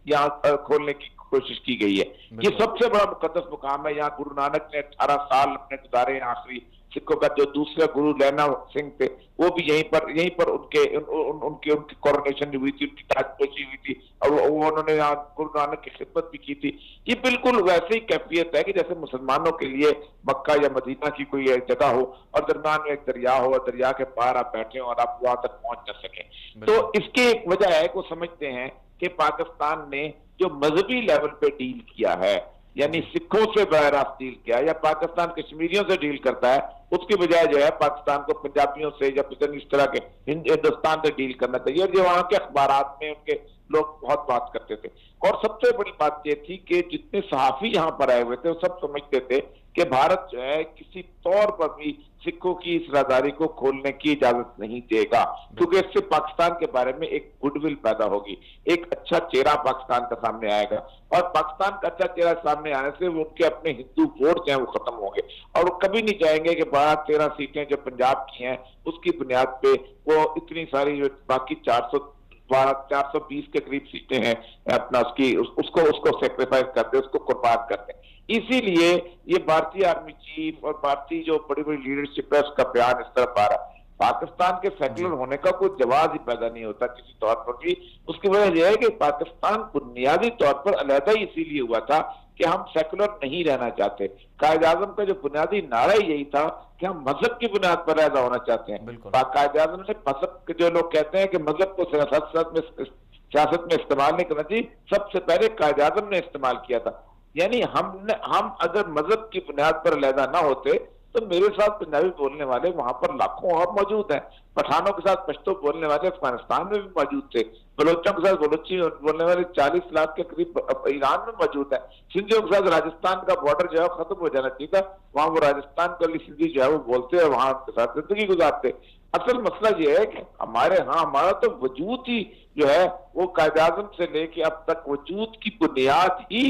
यहाँ खोलने की कोशिश की गई है। ये सबसे बड़ा मुकद्दस मुकाम है। यहाँ गुरु नानक ने 18 साल अपने गुजारे, आखिरी सिखों का जो दूसरा गुरु लैना सिंह थे वो भी यहीं पर उनकी कोरोनेशन हुई थी, उनकी ताजपोशी हुई थी और वो उन्होंने यहाँ गुरु नानक की खिदमत भी की थी। ये बिल्कुल वैसे ही कैफियत है कि जैसे मुसलमानों के लिए मक्का या मदीना की कोई एक जगह हो और दरम्यान में एक दरिया हो और दरिया के पार आप बैठे हो और आप वहां तक पहुंच न सके। तो इसकी एक वजह है वो समझते हैं कि पाकिस्तान ने जो मजहबी लेवल पे डील किया है, यानी सिखों से बहरास्त डील किया या पाकिस्तान कश्मीरियों से डील करता है, उसकी बजाय जो है पाकिस्तान को पंजाबियों से या इस तरह के हिंदुस्तान से डील करना चाहिए। और जो वहां के अखबारात में उनके लोग बहुत बात करते थे। और सबसे बड़ी बात यह थी कि जितने सहाफी यहां पर आए हुए थे वो सब समझते थे कि भारत जो है किसी तौर पर भी सिखों की इस राहदारी को खोलने की इजाजत नहीं देगा, क्योंकि इससे पाकिस्तान के बारे में एक गुडविल पैदा होगी, एक अच्छा चेहरा पाकिस्तान का सामने आएगा और पाकिस्तान का अच्छा चेहरा सामने आने से वो उनके अपने हिंदू वोट जो है वो खत्म होंगे और वो कभी नहीं चाहेंगे कि 12-13 सीटें जो पंजाब की हैं उसकी बुनियाद पे वो इतनी सारी जो बाकी 420 के करीब सीटें हैं अपना उसको सेक्रीफाइस कर दे, उसको कुर्बान कर दे। इसीलिए ये भारतीय आर्मी चीफ और भारतीय जो बड़ी बड़ी लीडरशिप है उसका बयान इस तरफ आ रहा है। पाकिस्तान के सेक्युलर होने का कोई जवाब ही पैदा नहीं होता किसी तौर पर भी। उसकी वजह यह है कि पाकिस्तान बुनियादी तौर पर अलहदा ही इसीलिए हुआ था कि हम सेक्युलर नहीं रहना चाहते। कायद-ए-आज़म का जो बुनियादी नारा ही यही था कि हम मजहब की बुनियाद पर पैदा होना चाहते हैं। कायद-ए-आज़म ने मजहब के जो लोग कहते हैं कि मजहब को सियासत में इस्तेमाल नहीं करना चाहिए, सबसे पहले कायद-ए-आज़म ने इस्तेमाल किया था। यानी हम अगर मजहब की बुनियाद पर अलहदा ना होते तो मेरे साथ पंजाबी बोलने वाले वहां पर लाखों और मौजूद हैं, पठानों के साथ पश्तो बोलने वाले अफगानिस्तान में भी मौजूद थे, बलोचों के साथ बलोची बोलने वाले 40 लाख के करीब ईरान में मौजूद है, सिंधियों के साथ राजस्थान का बॉर्डर जो है खत्म हो जाना चाहिए था, वहां वो राजस्थान के लिए सिंधी जो है वो बोलते और वहां उनके साथ जिंदगी गुजारते। असल मसला ये है कि हमारा तो वजूद ही जो है वो कायद-ए-आज़म से लेके अब तक वजूद की बुनियाद ही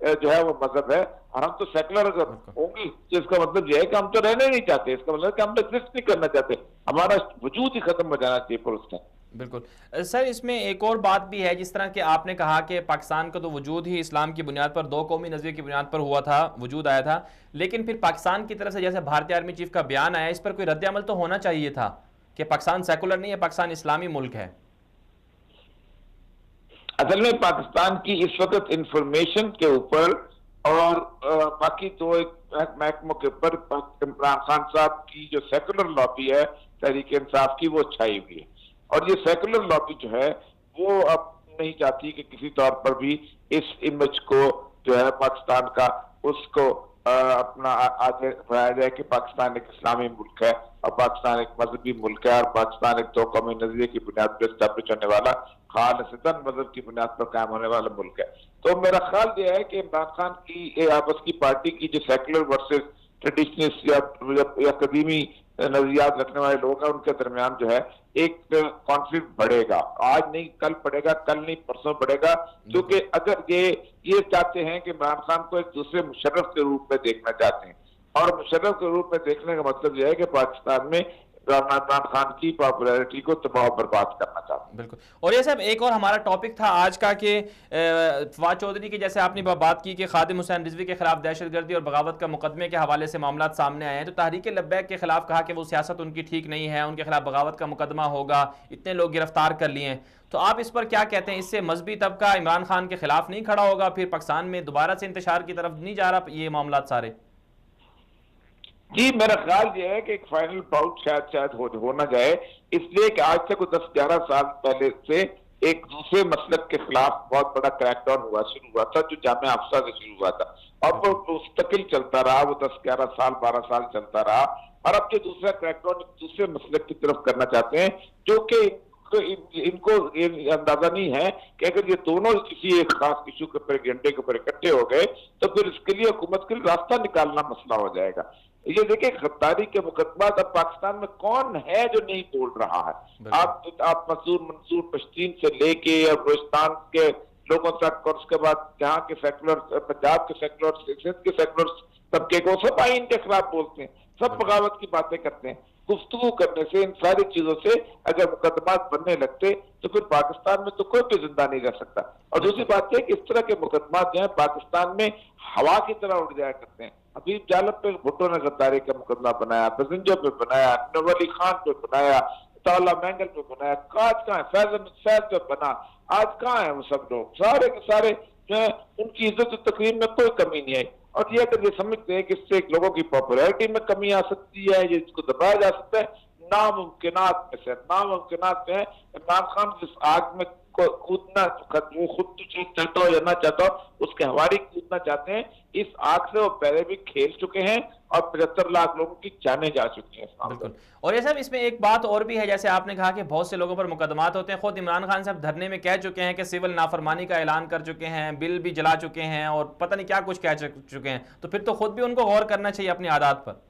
जो है वो मजहब है और हम तो सेकुलर अगर होंगे तो इसका मतलब यह है कि हम तो रहना ही नहीं चाहते, इसका मतलब कि हम तो एग्जिस्ट नहीं करना चाहते, हमारा वजूद ही खत्म हो जाना चाहिए पुरुष। बिल्कुल सर, इसमें एक और बात भी है, जिस तरह कि आपने कहा कि पाकिस्तान का तो वजूद ही इस्लाम की बुनियाद पर, दो कौमी नज़रिए की बुनियाद पर हुआ था, वजूद आया था, लेकिन फिर पाकिस्तान की तरफ से जैसे भारतीय आर्मी चीफ का बयान आया, इस पर कोई रद्द अमल तो होना चाहिए था कि पाकिस्तान सेकुलर नहीं है, पाकिस्तान इस्लामी मुल्क है। असल में पाकिस्तान की इस वक्त इंफॉर्मेशन के ऊपर और बाकी दो महकमों के ऊपर इमरान खान साहब की जो सेकुलर लॉबी है तहरीक इंसाफ की वो छाई हुई है और ये सेकुलर लॉबी जो है वो अब नहीं चाहती कि किसी तौर पर भी इस इमेज को जो है पाकिस्तान का उसको अपना आगे बढ़ाया जाए कि पाकिस्तान एक इस्लामी मुल्क है और पाकिस्तान एक मजहबी मुल्क है और पाकिस्तान एक दो कौमी नजरिए की बुनियाद पर स्टैब्लिश होने वाला खालिसन मजहब की बुनियाद पर कायम होने वाला मुल्क है। तो मेरा ख्याल यह है कि इमरान खान की आपस की पार्टी की जो सेकुलर वर्सेस ट्रेडिशनलिस्ट या कदीमी नजरियात रखने वाले लोग हैं उनके दरमियान जो है एक कॉन्फ्लिक्ट बढ़ेगा, आज नहीं कल बढ़ेगा, कल नहीं परसों बढ़ेगा, क्योंकि अगर ये चाहते हैं कि इमरान खान को एक दूसरे मुशर्रफ के रूप में देखना चाहते हैं और मुशर्रफ के रूप में देखने का मतलब यह है कि पाकिस्तान में इमरान खान की पॉपुलैरिटी को तबाह बर्बाद करना चाहते हैं। बिल्कुल। और ये सब एक और हमारा टॉपिक था आज का कि फवाद चौधरी की जैसे आपने बात की कि खादिम हुसैन रिजवी के खिलाफ दहशतगर्दी और बगावत का मुकदमे के हवाले से मामला सामने आए हैं, तो तहरीक लब्बैक के खिलाफ कहा कि वो सियासत उनकी ठीक नहीं है, उनके खिलाफ बगावत का मुकदमा होगा, इतने लोग गिरफ्तार कर लिए हैं, तो आप इस पर क्या कहते हैं? इससे मजहबी तबका इमरान खान के खिलाफ नहीं खड़ा होगा, फिर पाकिस्तान में दोबारा से इंतशार की तरफ नहीं जा रहा ये मामला सारे? जी मेरा ख्याल ये है कि एक फाइनल बाउट शायद हो ना जाए, इसलिए कि आज से कुछ 10-11 साल पहले से एक दूसरे मसलक के खिलाफ बहुत बड़ा क्रैकडाउन शुरू हुआ था जो जामिया हफ्सा से शुरू हुआ था और वो मुस्तकिल चलता रहा, वो 10-11 साल 12 साल चलता रहा और अब जो दूसरा क्रैकडाउन दूसरे मसलक की तरफ करना चाहते हैं जो कि इनको ये अंदाजा नहीं है कि अगर ये दोनों किसी एक खास इशू के ऊपर एजेंडे के ऊपर इकट्ठे हो गए तो फिर इसके लिए हुकूमत के लिए रास्ता निकालना मसला हो जाएगा। ये देखिए गद्दारी के मुकदमात अब पाकिस्तान में कौन है जो नहीं बोल रहा है? आप मंसूर पश्तीन से लेके और बलूचिस्तान के लोगों तक और उसके बाद यहाँ के सेकुलर पंजाब के सेकुलर सिंध के सेकुलर तबके को सब आइन के खिलाफ बोलते हैं, सब बगावत की बातें करते हैं। गुफ्तगू करने से इन सारी चीजों से अगर मुकदमात बनने लगते तो फिर पाकिस्तान में तो कोई भी जिंदा नहीं रह सकता। और दूसरी बात यह कि इस तरह के मुकदमात जो है पाकिस्तान में हवा की तरह उड़ जाया करते हैं, हबीब जालम पे भुट्टो ने गद्दारी का मुकदमा बनाया, पैसेंजर पे बनाया, नवर अली खान पे बनाया, ताला मैंगल पे बनाया, आज कहाँ है? फैज पे बना, आज कहाँ है वो सब लोग? सारे के सारे जो है उनकी इज्जत तकरीम में कोई कमी नहीं आई। और ये अगर ये समझते हैं कि इससे लोगों की पॉपुलैरिटी में कमी आ सकती है, ये इसको दबाया जा सकता है, नामुमकिनात में से नामुमकिनात में इमरान खान जिस आग में कूदना, वो खुद तो चीज चाहता हो या ना चाहता हो, उसके हवाले कूदना चाहते हैं। इस आग से वो पहले भी खेल चुके हैं और 75 लाख लोगों की जानें जा चुकी हैं। बिल्कुल। और ये सब इसमें एक बात और भी है, जैसे आपने कहा कि बहुत से लोगों पर मुकदमात होते हैं। खुद इमरान खान साहब धरने में कह चुके हैं कि सिविल नाफरमानी का ऐलान कर चुके हैं, बिल भी जला चुके हैं और पता नहीं क्या कुछ कह चुके हैं। तो फिर तो खुद भी उनको गौर करना चाहिए अपनी आदत पर।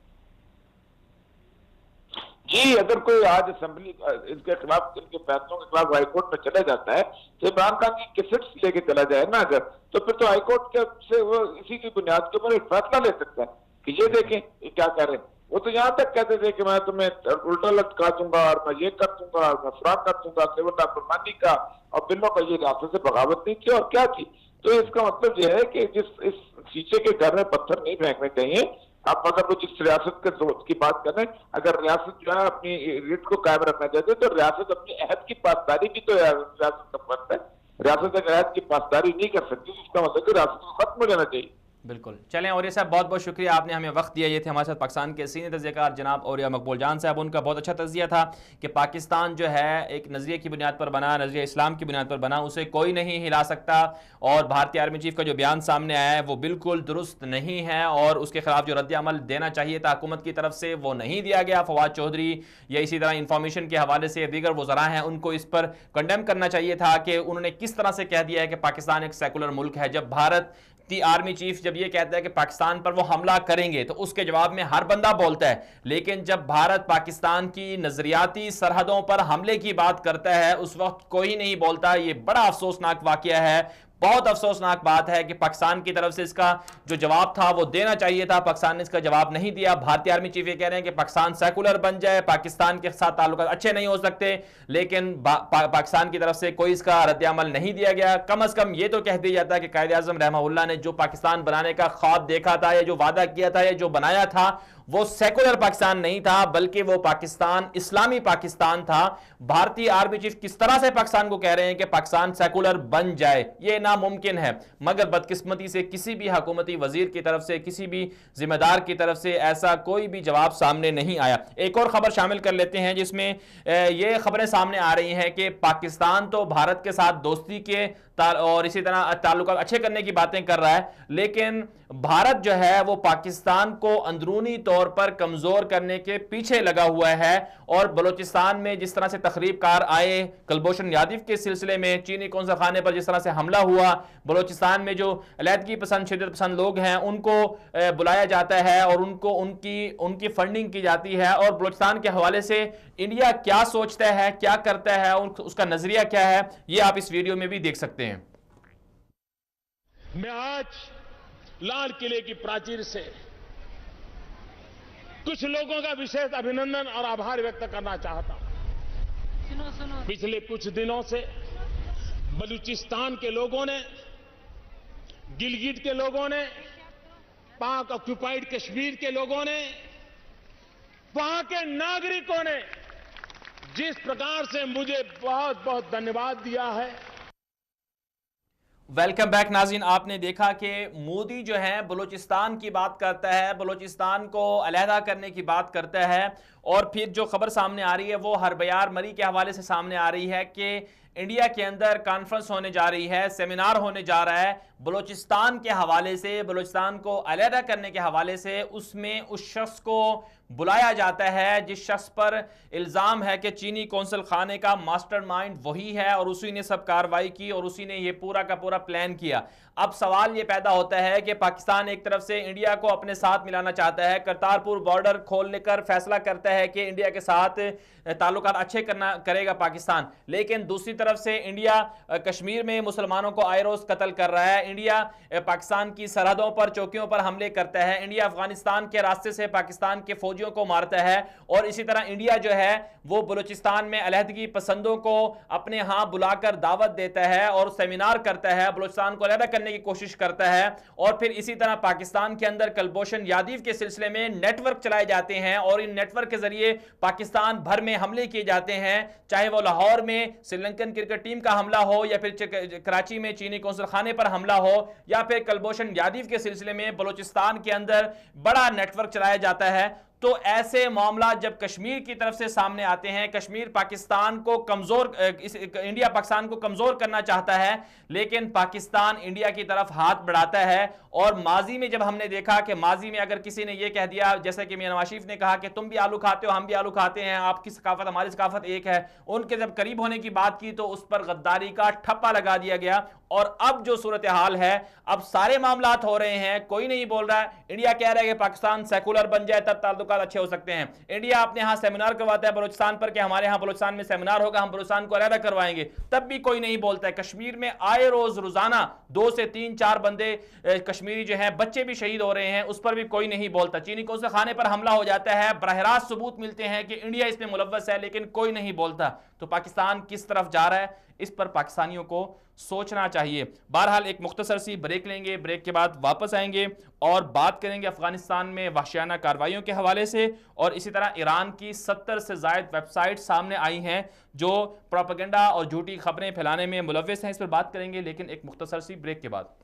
जी, अगर कोई आज असेंबली इनके खिलाफ, इनके फैसलों के खिलाफ हाईकोर्ट में चले जाता है तो इमरान खान की कैसेट्स लेके चला जाए ना अगर, तो फिर तो हाईकोर्ट के से वो इसी की बुनियाद के ऊपर एक फैसला ले सकता है कि ये देखें ये क्या कर रहे हैं। वो तो यहाँ तक कहते थे कि मैं तुम्हें उल्टा लटका दूंगा और मैं ये कर दूंगा और मैं फरार कर दूंगा, सिविल नाफरमानी का और बिलों का, ये रियासत से बगावत नहीं की और क्या की। तो इसका मतलब यह है कि इस शीशे के घर में पत्थर नहीं फेंकने चाहिए। अब अगर वो जिस रियासत की बात कर रहे हैं, अगर रियासत जो है अपनी रीत को कायम रखना चाहते हैं तो रियासत अपनी अहद की पासदारी भी तो रियासत का फर्ज है। रियासत अगर अहद की पासदारी नहीं कर सकती तो इसका मतलब कि रियासत को खत्म हो जाना चाहिए। बिल्कुल। चलें और ये साहब बहुत बहुत शुक्रिया, आपने हमें वक्त दिया। ये थे हमारे साथ पाकिस्तान के सीनियर तज़कियाकार जनाब औरिया मकबूल जान साहब। उनका बहुत अच्छा तज़किया था कि पाकिस्तान जो है एक नज़रिए की बुनियाद पर बना, नज़रिया इस्लाम की बुनियाद पर बना, उसे कोई नहीं हिला सकता। और भारतीय आर्मी चीफ का जो बयान सामने आया है वो बिल्कुल दुरुस्त नहीं है और उसके खिलाफ जो रद्द-ए-अमल देना चाहिए था हुकूमत की तरफ से वो नहीं दिया गया। फवाद चौधरी या इसी तरह इंफॉर्मेशन के हवाले से दीगर वज़रा हैं, उनको इस पर कंडेम करना चाहिए था कि उन्होंने किस तरह से कह दिया है कि पाकिस्तान एक सेकुलर मुल्क है। जब भारत आर्मी चीफ जब ये कहता है कि पाकिस्तान पर वो हमला करेंगे तो उसके जवाब में हर बंदा बोलता है, लेकिन जब भारत पाकिस्तान की नजरियाती सरहदों पर हमले की बात करता है उस वक्त कोई नहीं बोलता। ये बड़ा अफसोसनाक वाकया है, बहुत अफसोसनाक बात है कि पाकिस्तान की तरफ से इसका जो जवाब था वो देना चाहिए था, पाकिस्तान ने इसका जवाब नहीं दिया। भारतीय आर्मी चीफ ये कह रहे हैं कि पाकिस्तान सेकुलर बन जाए, पाकिस्तान के साथ ताल्लुकात अच्छे नहीं हो सकते, लेकिन पाकिस्तान की तरफ से कोई इसका रद्द-ए-अमल नहीं दिया गया। कम अज कम ये तो कह दिया जाता है कि कायद-ए-आज़म रहमहुल्लाह ने जो पाकिस्तान बनाने का ख्वाब देखा था या जो वादा किया था या जो बनाया था वो सेकुलर पाकिस्तान नहीं था, बल्कि वो पाकिस्तान इस्लामी पाकिस्तान था। भारतीय आर्मी चीफ किस तरह से पाकिस्तान को कह रहे हैं कि पाकिस्तान सेकुलर बन जाए, ये नामुमकिन है। मगर बदकिस्मती से किसी भी हुकूमती वजीर की तरफ से, किसी भी जिम्मेदार की तरफ से ऐसा कोई भी जवाब सामने नहीं आया। एक और खबर शामिल कर लेते हैं जिसमें ये खबरें सामने आ रही हैं कि पाकिस्तान तो भारत के साथ दोस्ती के और इसी तरह ताल्लुकात अच्छे करने की बातें कर रहा है, लेकिन भारत जो है वो पाकिस्तान को अंदरूनी तौर पर कमजोर करने के पीछे लगा हुआ है। और बलूचिस्तान में जिस तरह से तखरीबकार आए, कुलभूषण यादव के सिलसिले में चीनी कौंसल खाने पर जिस तरह से हमला हुआ, बलूचिस्तान में जो अलैदगी पसंद, शिद्दत पसंद लोग हैं उनको बुलाया जाता है और उनको उनकी फंडिंग की जाती है। और बलूचिस्तान के हवाले से इंडिया क्या सोचता है, क्या करता है, उसका नजरिया क्या है, ये आप इस वीडियो में भी देख सकते हैं। मैं आज लाल किले की प्राचीर से कुछ लोगों का विशेष अभिनंदन और आभार व्यक्त करना चाहता हूं। पिछले कुछ दिनों से बलूचिस्तान के लोगों ने, गिलगिट के लोगों ने, पाक ऑक्युपाइड कश्मीर के लोगों ने, वहां के नागरिकों ने जिस प्रकार से मुझे बहुत बहुत धन्यवाद दिया है। वेलकम बैक नाज़रीन, आपने देखा कि मोदी जो है बलूचिस्तान की बात करता है, बलूचिस्तान को अलहदा करने की बात करता है और फिर जो खबर सामने आ रही है वो हरबयार मरी के हवाले से सामने आ रही है कि इंडिया के अंदर कॉन्फ्रेंस होने जा रही है, सेमिनार होने जा रहा है बलूचिस्तान के हवाले से, बलूचिस्तान को अलहदा करने के हवाले से। उसमें उस शख्स को बुलाया जाता है जिस शख्स पर इल्ज़ाम है कि चीनी कौंसल खाने का मास्टरमाइंड वही है और उसी ने सब कार्रवाई की और उसी ने ये पूरा का पूरा प्लान किया। अब सवाल ये पैदा होता है कि पाकिस्तान एक तरफ से इंडिया को अपने साथ मिलाना चाहता है, करतारपुर बॉर्डर खोलने कर फैसला करता है कि इंडिया के साथ ताल्लुकात अच्छे करेगा पाकिस्तान, लेकिन दूसरी तरफ तरफ से इंडिया कश्मीर में मुसलमानों को आए रोज कत्ल कर रहा है, इंडिया पाकिस्तान की सरहदों पर चौकियों पर हमले करता है, इंडिया अफगानिस्तान के रास्ते से पाकिस्तान के फौजियों को मारता है, और इसी तरह इंडिया जो है वो बलूचिस्तान में अलहदगी पसंदों को अपने यहां बुलाकर दावत देता है और सेमिनार करता है, बलूचिस्तान को अलहदा करने की कोशिश करता है। और फिर इसी तरह पाकिस्तान के अंदर कुलभूषण यादव के सिलसिले में नेटवर्क चलाए जाते हैं और इन नेटवर्क के जरिए पाकिस्तान भर में हमले किए जाते हैं, चाहे वो लाहौर में श्रीलंकन क्रिकेट टीम का हमला हो, या फिर कराची में चीनी कौंसल खाने पर हमला हो, या फिर कुलभूषण यादव के सिलसिले में बलूचिस्तान के अंदर बड़ा नेटवर्क चलाया जाता है। तो ऐसे मामला जब कश्मीर की तरफ से सामने आते हैं, कश्मीर पाकिस्तान को कमजोर, इंडिया पाकिस्तान को कमजोर करना चाहता है, लेकिन पाकिस्तान इंडिया की तरफ हाथ बढ़ाता है। और माजी में जब हमने देखा कि माजी में अगर किसी ने यह कह दिया, जैसे कि मियां नवाज शरीफ ने कहा कि तुम भी आलू खाते हो, हम भी आलू खाते हैं, आपकी सकाफत हमारी सकाफत एक है, उनके जब करीब होने की बात की तो उस पर गद्दारी का ठप्पा लगा दिया गया। और अब जो सूरत हाल है, अब सारे मामलात हो रहे हैं, कोई नहीं बोल रहा है। इंडिया कह रहा है कि पाकिस्तान सेकुलर बन जाए तब ताल्लुकात अच्छे हो सकते हैं। इंडिया अपने यहां सेमिनार करवाता है बलूचिस्तान पर कि हमारे यहां बलूचिस्तान में सेमिनार होगा, हम बलूचिस्तान को अलहदा करवाएंगे, तब भी कोई नहीं बोलता है। कश्मीर में आए रोज रोजाना 2 से 3-4 बंदे कश्मीरी जो हैं बच्चे भी शहीद हो रहे हैं, उस पर भी कोई नहीं बोलता। चीनी कौंसल खाने पर हमला हो जाता है, बरह रास्त सबूत मिलते हैं कि इंडिया इसमें मुलव्वस है, लेकिन कोई नहीं बोलता। तो पाकिस्तान किस तरफ जा रहा है, इस पर पाकिस्तानियों को सोचना चाहिए। बहरहाल एक मुख्तसर सी ब्रेक लेंगे, ब्रेक के बाद वापस आएंगे और बात करेंगे अफगानिस्तान में वहशियाना कार्रवाइयों के हवाले से, और इसी तरह ईरान की 70 से ज़ायद वेबसाइट सामने आई हैं जो प्रोपेगेंडा और झूठी खबरें फैलाने में मुलव्वस हैं। इस पर बात करेंगे, लेकिन एक मुख्तसर सी ब्रेक के बाद।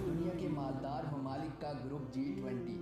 दुनिया के मालदार ममालिक का ग्रुप G20,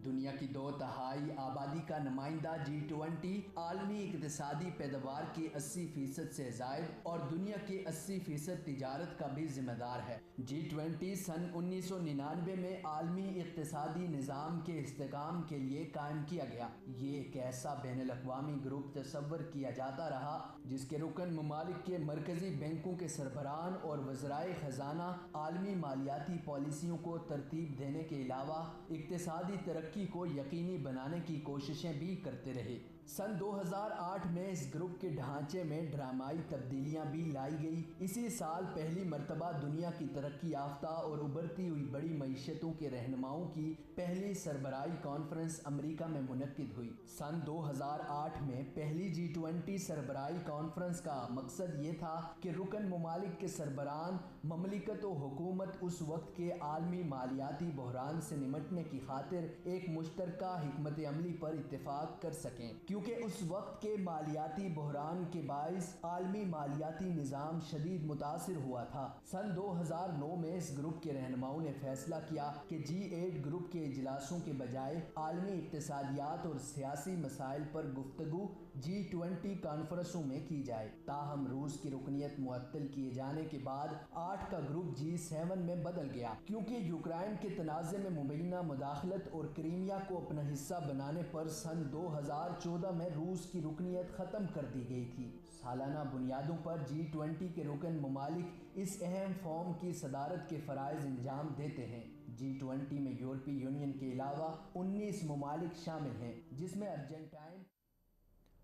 दुनिया की 2/3 आबादी का नुमाइंदा G20 आलमी इक़्तिसादी पैदावार के 80% से ज़ायद और दुनिया के 80% तिजारत का भी जिम्मेदार है। G20 सन 1999 में आलमी इक़्तिसादी निज़ाम के इस्तेकाम के लिए कायम किया गया। ये एक ऐसा बैनुल-अक़वामी ग्रुप तस्वर किया जाता रहा जिसके रुकन ममालिक के मरकज़ी बैंकों के सरबराहान और वज़राए ख़जाना आलमी मालियाती पॉलिसियों को तरतीब देने के अलावा इक़्तिसादी तरक्की को यकीनी बनाने की कोशिशें भी करते रहे। सन 2008 में इस ग्रुप के ढांचे में ड्रामाई तब्दीलियां भी लाई गई। इसी साल पहली मर्तबा दुनिया की तरक्की याफ्ता और उभरती हुई बड़ी मईशतों के रहनुमाओं की पहली सरबराही कॉन्फ्रेंस अमेरिका में मुनक्किद हुई। सन 2008 में पहली G20 सरबराही कॉन्फ्रेंस का मकसद ये था कि रुकन ममालिक के सरबराहान ममलिकत व हुकूमत उस वक्त के आलमी मालियाती बहरान से निमटने की खातिर एक मुश्तरका हिकमत अमली पर इत्तेफाक कर सकें, क्योंकि उस वक्त के मालियाती बहरान के बाइस आलमी मालियाती निज़ाम शदीद मुतासिर हुआ था। सन 2009 में इस ग्रुप के रहनुमाओं ने फैसला किया कि G8 ग्रुप के इजलासों के बजाय आलमी इक्तिसादियात और सियासी मसाइल पर गुफ्तगू G20 कॉन्फ्रेंसों में की जाए। ताहम रूस की रुकनियत मुअत्तल किए जाने के बाद 8 का ग्रुप G7 में बदल गया, क्योंकि यूक्रेन के तनाज़े में मुबैना मुदाखलत और क्रीमिया को अपना हिस्सा बनाने पर सन 2014 में रूस की रुकनियत ख़त्म कर दी गई थी। सालाना बुनियादों पर G20 के रुकन ममालिक इस अहम फॉर्म की सदारत के फ़राइज़ अंजाम देते हैं। G20 में यूरोपीय यूनियन के अलावा 19 ममालिक शामिल हैं, जिसमें अर्जेंटाइन।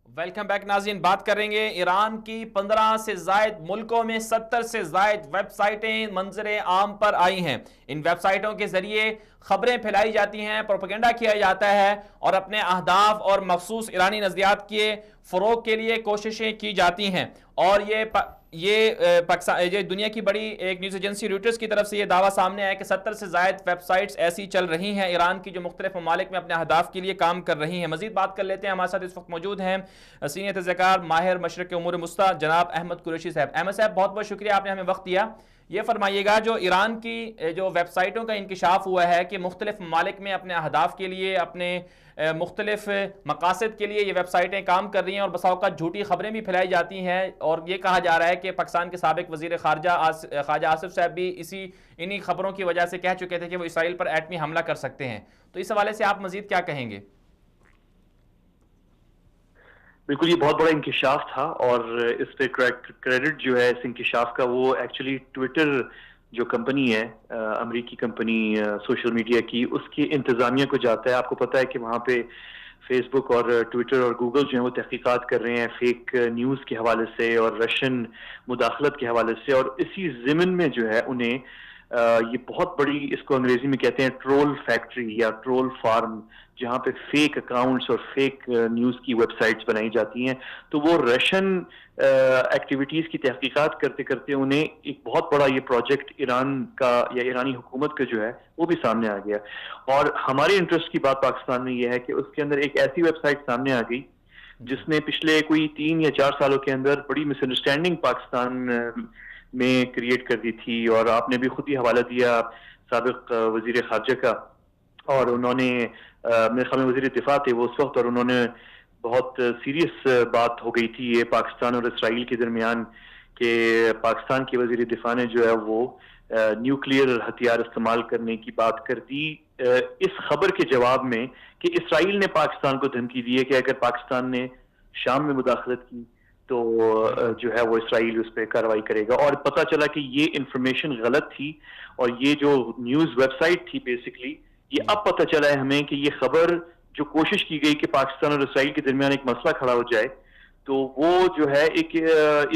वेलकम बैक नाज़रीन, बात करेंगे ईरान की 15 से ज़ायद मुल्कों में 70 से ज़ायद वेबसाइटें मंजरे आम पर आई हैं। इन वेबसाइटों के ज़रिए खबरें फैलाई जाती हैं, प्रोपेगेंडा किया जाता है और अपने अहदाफ और मखसूस ईरानी नज़रियात के फ़रोग के लिए कोशिशें की जाती हैं। और ये दुनिया की बड़ी एक न्यूज़ एजेंसी रॉयटर्स की तरफ से ये दावा सामने आया कि 70 से ज़ायद वेबसाइट्स ऐसी चल रही हैं ईरान की जो मुख्तलिफ ममालिक में अपने अहदाफ के लिए काम कर रही हैं। मज़ीद बात कर लेते हैं, हमारे साथ इस वक्त मौजूद हैं सीनियर तज़कियाकार माहिर मशरक़ उमूर मुस्ता जनाब अहमद कुरैशी साहब। अहमद साहब, बहुत बहुत शुक्रिया, आपने हमें वक्त दिया। ये फरमाइएगा, जो ईरान की जो वेबसाइटों का इंकिशाफ हुआ है कि मुख्तलिफ ममालिक में अपने अहदाफ के लिए, अपने मुख्तलिफ मकासद के लिए ये वेबसाइटें काम कर रही हैं और बसा औक़ात झूठी खबरें भी फैलाई जाती हैं, और ये कहा जा रहा है कि पाकिस्तान के साबिक़ वज़ीर ख़ारजा आसिफ साहब भी इन्हीं खबरों की वजह से कह चुके थे कि वो इसराइल पर एटमी हमला कर सकते हैं। तो इस हवाले से आप मज़ीद क्या कहेंगे? बिल्कुल, ये बहुत बड़ा इंकिशाफ था और इस पे क्रेडिट जो है इस इंकिशाफ का वो एक्चुअली ट्विटर जो कंपनी है, अमेरिकी कंपनी सोशल मीडिया की, उसकी इंतज़ामिया को जाता है। आपको पता है कि वहाँ पे फेसबुक और ट्विटर और गूगल जो है वो तहकीकात कर रहे हैं फेक न्यूज़ के हवाले से और रशियन मुदाखलत के हवाले से, और इसी ज़िमन में जो है उन्हें ये बहुत बड़ी, इसको अंग्रेजी में कहते हैं ट्रोल फैक्ट्री या ट्रोल फार्म, जहाँ पे फेक अकाउंट्स और फेक न्यूज़ की वेबसाइट्स बनाई जाती हैं। तो वो रशियन एक्टिविटीज़ की तहकीकात करते करते उन्हें एक बहुत बड़ा ये प्रोजेक्ट ईरान का या ईरानी हुकूमत का जो है वो भी सामने आ गया। और हमारे इंटरेस्ट की बात पाकिस्तान में ये है कि उसके अंदर एक ऐसी वेबसाइट सामने आ गई जिसने पिछले कोई 3 या 4 सालों के अंदर बड़ी मिसअंडरस्टैंडिंग पाकिस्तान में क्रिएट कर दी थी। और आपने भी खुद ही हवाला दिया साबिक़ वज़ीर ख़ारजा का, और उन्होंने मेरे ख्याल में वज़ीर दिफा थे वो उस वक्त, और उन्होंने बहुत सीरियस बात हो गई थी ये पाकिस्तान और इसराइल के दरमियान कि पाकिस्तान के वज़ीर दिफा ने जो है वो न्यूक्लियर हथियार इस्तेमाल करने की बात कर दी इस खबर के जवाब में कि इसराइल ने पाकिस्तान को धमकी दी है कि अगर पाकिस्तान ने शाम में मुदाखलत की तो जो है वो इसराइल उस पर कार्रवाई करेगा। और पता चला कि ये इंफॉर्मेशन गलत थी, और ये जो न्यूज़ वेबसाइट थी बेसिकली, ये अब पता चला है हमें कि ये खबर जो कोशिश की गई कि पाकिस्तान और इसराइल के दरमियान एक मसला खड़ा हो जाए, तो वो जो है एक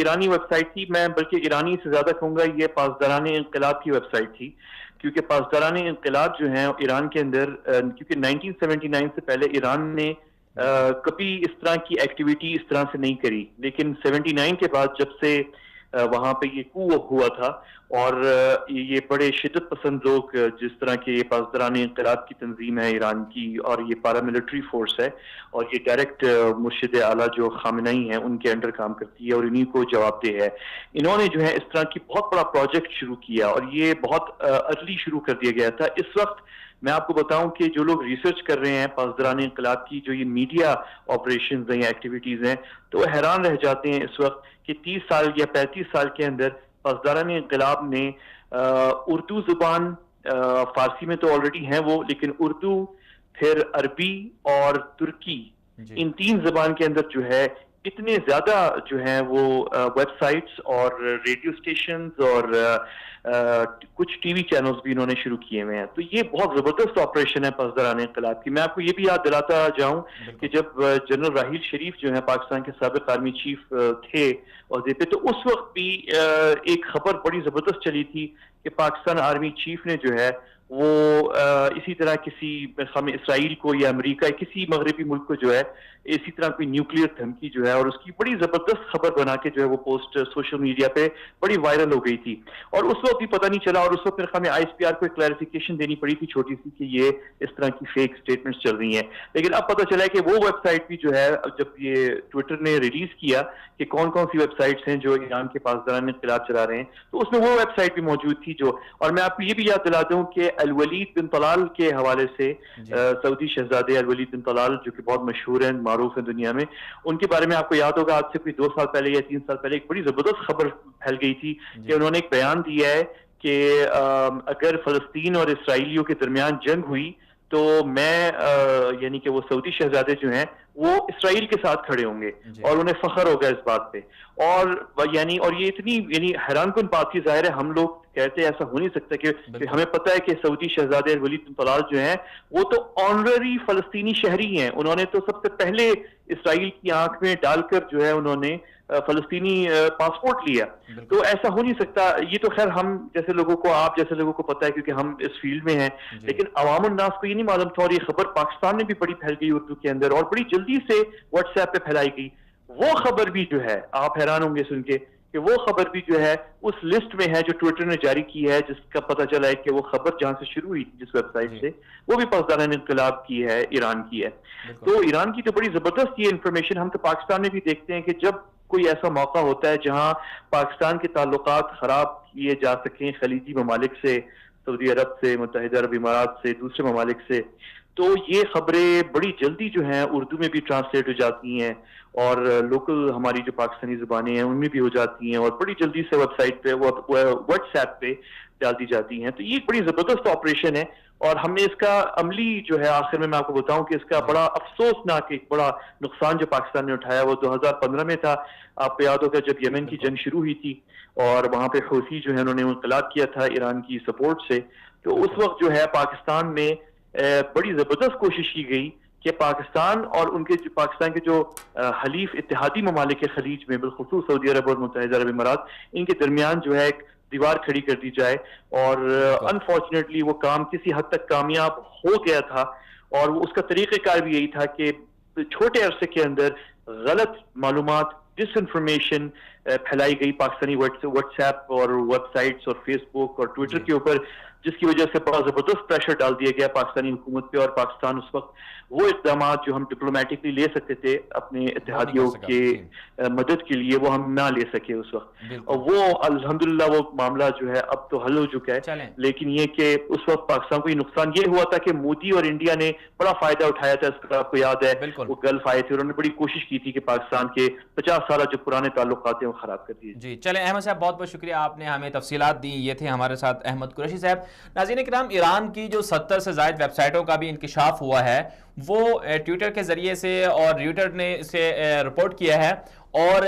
ईरानी वेबसाइट थी। मैं बल्कि ईरानी से ज्यादा कहूँगा ये पासदारान इंक़िलाब की वेबसाइट थी, क्योंकि पासदारान इंक़िलाब जो है ईरान के अंदर, क्योंकि 1979 से पहले ईरान ने कभी इस तरह की एक्टिविटी इस तरह से नहीं करी, लेकिन 79 के बाद जब से वहां पे ये कू हुआ था और ये बड़े शिद्दत पसंद लोग, जिस तरह के ये पासदारान इंक़िलाब की तंजीम है ईरान की, और ये पारामिलिट्री फोर्स है, और ये डायरेक्ट मुर्शिद आला जो खामेनी है उनके अंडर काम करती है और इन्हीं को जवाबदेह है। इन्होंने जो है इस तरह की बहुत बड़ा प्रोजेक्ट शुरू किया, और ये बहुत अर्ली शुरू कर दिया गया था। इस वक्त मैं आपको बताऊं कि जो लोग रिसर्च कर रहे हैं पासदारान इंक़िलाब की जो ये मीडिया ऑपरेशंस हैं या एक्टिविटीज हैं, तो वो हैरान रह जाते हैं इस वक्त कि 30 साल या 35 साल के अंदर पासदारान इंक़िलाब ने उर्दू जुबान, फारसी में तो ऑलरेडी है वो, लेकिन उर्दू, फिर अरबी और तुर्की, इन 3 जुबान के अंदर जो है इतने ज्यादा जो है वो वेबसाइट्स और रेडियो स्टेशंस और कुछ टीवी चैनल्स भी इन्होंने शुरू किए हुए हैं। तो ये बहुत जबरदस्त ऑपरेशन है पासदारान इंक़िलाब की। मैं आपको ये भी याद दिलाता जाऊं कि जब जनरल राहील शरीफ जो है पाकिस्तान के साबिक़ आर्मी चीफ थे ओहदे पे, तो उस वक्त भी एक खबर बड़ी जबरदस्त चली थी कि पाकिस्तान आर्मी चीफ ने जो है वो इसी तरह किसी इसराइल को या अमेरिका किसी मगरबी मुल्क को जो है इसी तरह कोई न्यूक्लियर धमकी जो है, और उसकी बड़ी जबरदस्त खबर बना के जो है वो पोस्ट सोशल मीडिया पे बड़ी वायरल हो गई थी। और उस वक्त भी पता नहीं चला, और उस वक्त मेरे ख्याल में ISPR को एक क्लैरिफिकेशन देनी पड़ी थी छोटी सी कि ये इस तरह की फेक स्टेटमेंट्स चल रही हैं। लेकिन अब पता चला है कि वो वेबसाइट भी जो है, जब ये ट्विटर ने रिलीज किया कि कौन कौन सी वेबसाइट्स हैं जो ईरान के पासदारान इंक़िलाब चला रहे हैं, तो उसमें वो वेबसाइट भी मौजूद थी जो। और मैं आपको ये भी याद दिलाता हूँ कि अल-वलीद बिन तलाल के हवाले से, सऊदी शहजादे अल-वलीद बिन तलाल जो कि बहुत मशहूर हैं, मारूफ है दुनिया में, उनके बारे में आपको याद होगा आज से कोई 2 साल पहले या 3 साल पहले एक बड़ी जबरदस्त खबर फैल गई थी कि उन्होंने एक बयान दिया है कि अगर फलस्तीन और इसराइलियों के दरमियान जंग हुई तो मैं यानी कि वो सऊदी शहजादे जो हैं वो इसराइल के साथ खड़े होंगे और उन्हें फख्र होगा इस बात पे। और ये इतनी हैरानकुन बात थी। जाहिर है हम लोग कहते हैं ऐसा हो नहीं सकता कि हमें पता है कि सऊदी शहजादे वलीद बिन तलाल जो हैं वो तो ऑनररी फलस्तीनी शहरी हैं। उन्होंने तो सबसे पहले इसराइल की आंख में डालकर जो है उन्होंने फलस्तीनी पासपोर्ट लिया। तो ऐसा हो नहीं सकता। ये तो खैर हम जैसे लोगों को, आप जैसे लोगों को पता है क्योंकि हम इस फील्ड में हैं, लेकिन अवामुन नास को ये नहीं मालूम था। और ये खबर पाकिस्तान में भी बड़ी फैल गई उर्दू के अंदर, और बड़ी जल्दी से व्हाट्सएप पे फैलाई गई। वो खबर भी जो है, आप हैरान होंगे सुन के कि वो खबर भी जो है उस लिस्ट में है जो ट्विटर ने जारी की है, जिसका पता चला है कि वो खबर जहां से शुरू हुई जिस वेबसाइट से, वो भी पासदारान इनकलाब की है, ईरान की है। तो ईरान की तो बड़ी जबरदस्त ये इंफॉर्मेशन हम तो पाकिस्तान में भी देखते हैं कि जब कोई ऐसा मौका होता है जहां पाकिस्तान के ताल्लुकात खराब किए जा सकें खलीजी ममालिक से, सऊदी अरब से, मुत्तहिदा अरब इमारात से, दूसरे ममालिक से, तो ये खबरें बड़ी जल्दी जो हैं उर्दू में भी ट्रांसलेट हो जाती हैं और लोकल हमारी जो पाकिस्तानी जुबानें हैं उनमें भी हो जाती हैं और बड़ी जल्दी से वेबसाइट पे, व्हाट्सएप पे डाल दी जाती हैं। तो ये एक बड़ी जबरदस्त ऑपरेशन है और हमने इसका अमली जो है, आखिर में मैं आपको बताऊं कि इसका बड़ा अफसोसनाक एक बड़ा नुकसान जो पाकिस्तान ने उठाया वो 2015 में था। आपको याद होगा जब यमन की जंग शुरू हुई थी और वहां पे हौसी जो है उन्होंने इंकलाब किया था ईरान की सपोर्ट से। तो उस वक्त जो है पाकिस्तान में बड़ी जबरदस्त कोशिश की गई कि पाकिस्तान और उनके पाकिस्तान के जो हलीफ इत्तेहादी ममालिक के खलीज में, बिलखुसूस सऊदी अरब और मुत्तहिदा अरब इमारात, इनके दरमियान जो है एक दीवार खड़ी कर दी जाए। और अनफॉर्चुनेटली वो काम किसी हद तक कामयाब हो गया था और उसका तरीक़ेकार भी यही था कि छोटे अरसे के अंदर गलत मालूमात, डिसइंफॉर्मेशन फैलाई गई पाकिस्तानी व्हाट्सएप और वेबसाइट्स और फेसबुक और ट्विटर के ऊपर, जिसकी वजह से बड़ा जबरदस्त प्रेशर डाल दिया गया पाकिस्तानी हुकूमत पे। और पाकिस्तान उस वक्त वो इक़दाम जो हम डिप्लोमेटिकली ले सकते थे अपने इत्तेहादियों के मदद के लिए, वो हम ना ले सके उस वक्त। और वो अल्हम्दुलिल्लाह वो मामला जो है अब तो हल हो चुका है। लेकिन ये कि उस वक्त पाकिस्तान को ये नुकसान ये हुआ था कि मोदी और इंडिया ने बड़ा फायदा उठाया था। इसका आपको याद है वो गल्फ आए थे, उन्होंने बड़ी कोशिश की थी कि पाकिस्तान के 50 साल जो पुराने ताल्लुकात हैं वो खराब कर दिए। जी चलें अहमद साहब, बहुत बहुत शुक्रिया, आपने हमें तफसीलात दी। ये थे हमारे साथ अहमद कुरैशी साहब। नाज़रीन किराम, ईरान की जो 70 से ज़ायद वेबसाइटों का भी इंकिशाफ हुआ है वो ट्विटर के ज़रिए से, और ट्विटर ने इसे रिपोर्ट किया है और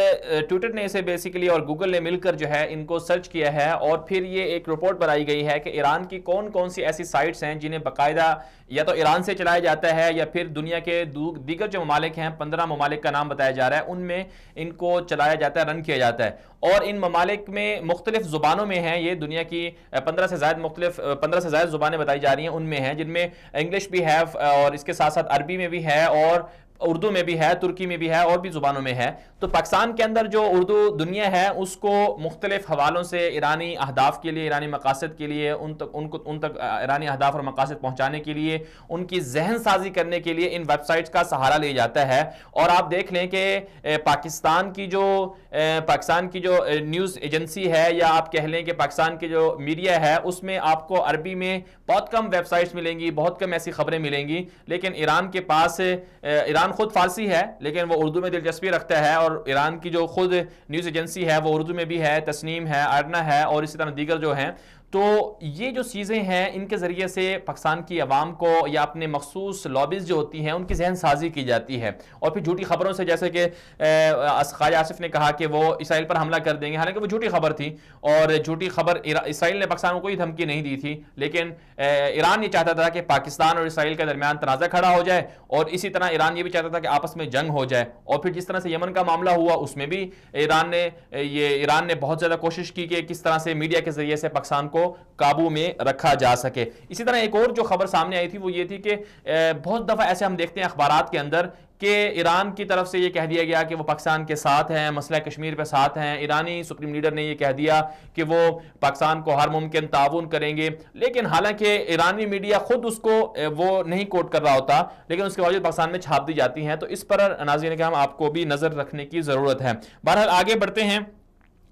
ट्विटर ने इसे बेसिकली और गूगल ने मिलकर जो है इनको सर्च किया है और फिर ये एक रिपोर्ट बनाई गई है कि ईरान की कौन कौन सी ऐसी साइट्स हैं जिन्हें बाकायदा या तो ईरान से चलाया जाता है या फिर दुनिया के दीगर जो ममालिक हैं, 15 ममालिक का नाम बताया जा रहा है, उनमें इनको चलाया जाता है, रन किया जाता है। और इन ममालिक में मुख्तलिफ ज़ुबानों में हैं, ये दुनिया की 15 से ज़ायद ज़ुबानें बताई जा रही हैं, उनमें हैं जिनमें इंग्लिश भी है और इसके साथ साथ अरबी में भी है और उर्दू में भी है, तुर्की में भी है और भी ज़ुबानों में है। तो पाकिस्तान के अंदर जो उर्दू दुनिया है उसको मुख्तलिफ हवालों से ईरानी अहदाफ के लिए, ईरानी मकासद के लिए, उन तक ईरानी अहदाफ और मकासद पहुँचाने के लिए, उनकी जहन साजी करने के लिए इन वेबसाइट्स का सहारा लिया जाता है। और आप देख लें कि पाकिस्तान की जो न्यूज़ एजेंसी है या आप कह लें कि पाकिस्तान की जो मीडिया है उसमें आपको अरबी में बहुत कम वेबसाइट्स मिलेंगी, बहुत कम ऐसी खबरें मिलेंगी। लेकिन ईरान के पास, ईरान खुद फारसी है लेकिन वो उर्दू में दिलचस्पी रखता है और ईरान की जो खुद न्यूज़ एजेंसी है वो उर्दू में भी है, तस्नीम है, आरना है और इसी तरह दीगर जो हैं। तो ये जो चीज़ें हैं इनके ज़रिए से पाकिस्तान की आवाम को या अपने मखसूस लॉबीज़ जो होती हैं उनकी जहन साजी की जाती है। और फिर झूठी खबरों से, जैसे कि ख्वाजा आसिफ ने कहा कि वो इसराइल पर हमला कर देंगे, हालांकि वो झूठी खबर थी और झूठी खबर, इसराइल ने पाकिस्तान को कोई धमकी नहीं दी थी, लेकिन ईरान ये चाहता था कि पाकिस्तान और इसराइल के दरमियान तनाज़ा खड़ा हो जाए और इसी तरह ईरान ये भी चाहता था कि आपस में जंग हो जाए। और फिर जिस तरह से यमन का मामला हुआ उसमें भी ईरान ने बहुत ज़्यादा कोशिश की कि किस तरह से मीडिया के ज़रिए से पाकिस्तान को काबू में रखा जा सके। इसी तरह एक और जो खबर सामने आई थी वो ये थी कि बहुत दफा ऐसे हम देखते हैं अखबारात के अंदर कि ईरान की तरफ से ये कह दिया गया कि वो पाकिस्तान के साथ हैं, मसला कश्मीर पे साथ हैं। ईरानी सुप्रीम लीडर ने ये कह दिया कि वो पाकिस्तान को हर मुमकिन ताउन करेंगे, लेकिन हालांकि ईरानी मीडिया खुद उसको वो नहीं कोट कर रहा होता, लेकिन उसके बावजूद पाकिस्तान में छाप दी जाती हैं। तो इस पर नाज़रीन किराम आपको भी नज़र रखने की ज़रूरत है। बहरहाल आगे बढ़ते हैं।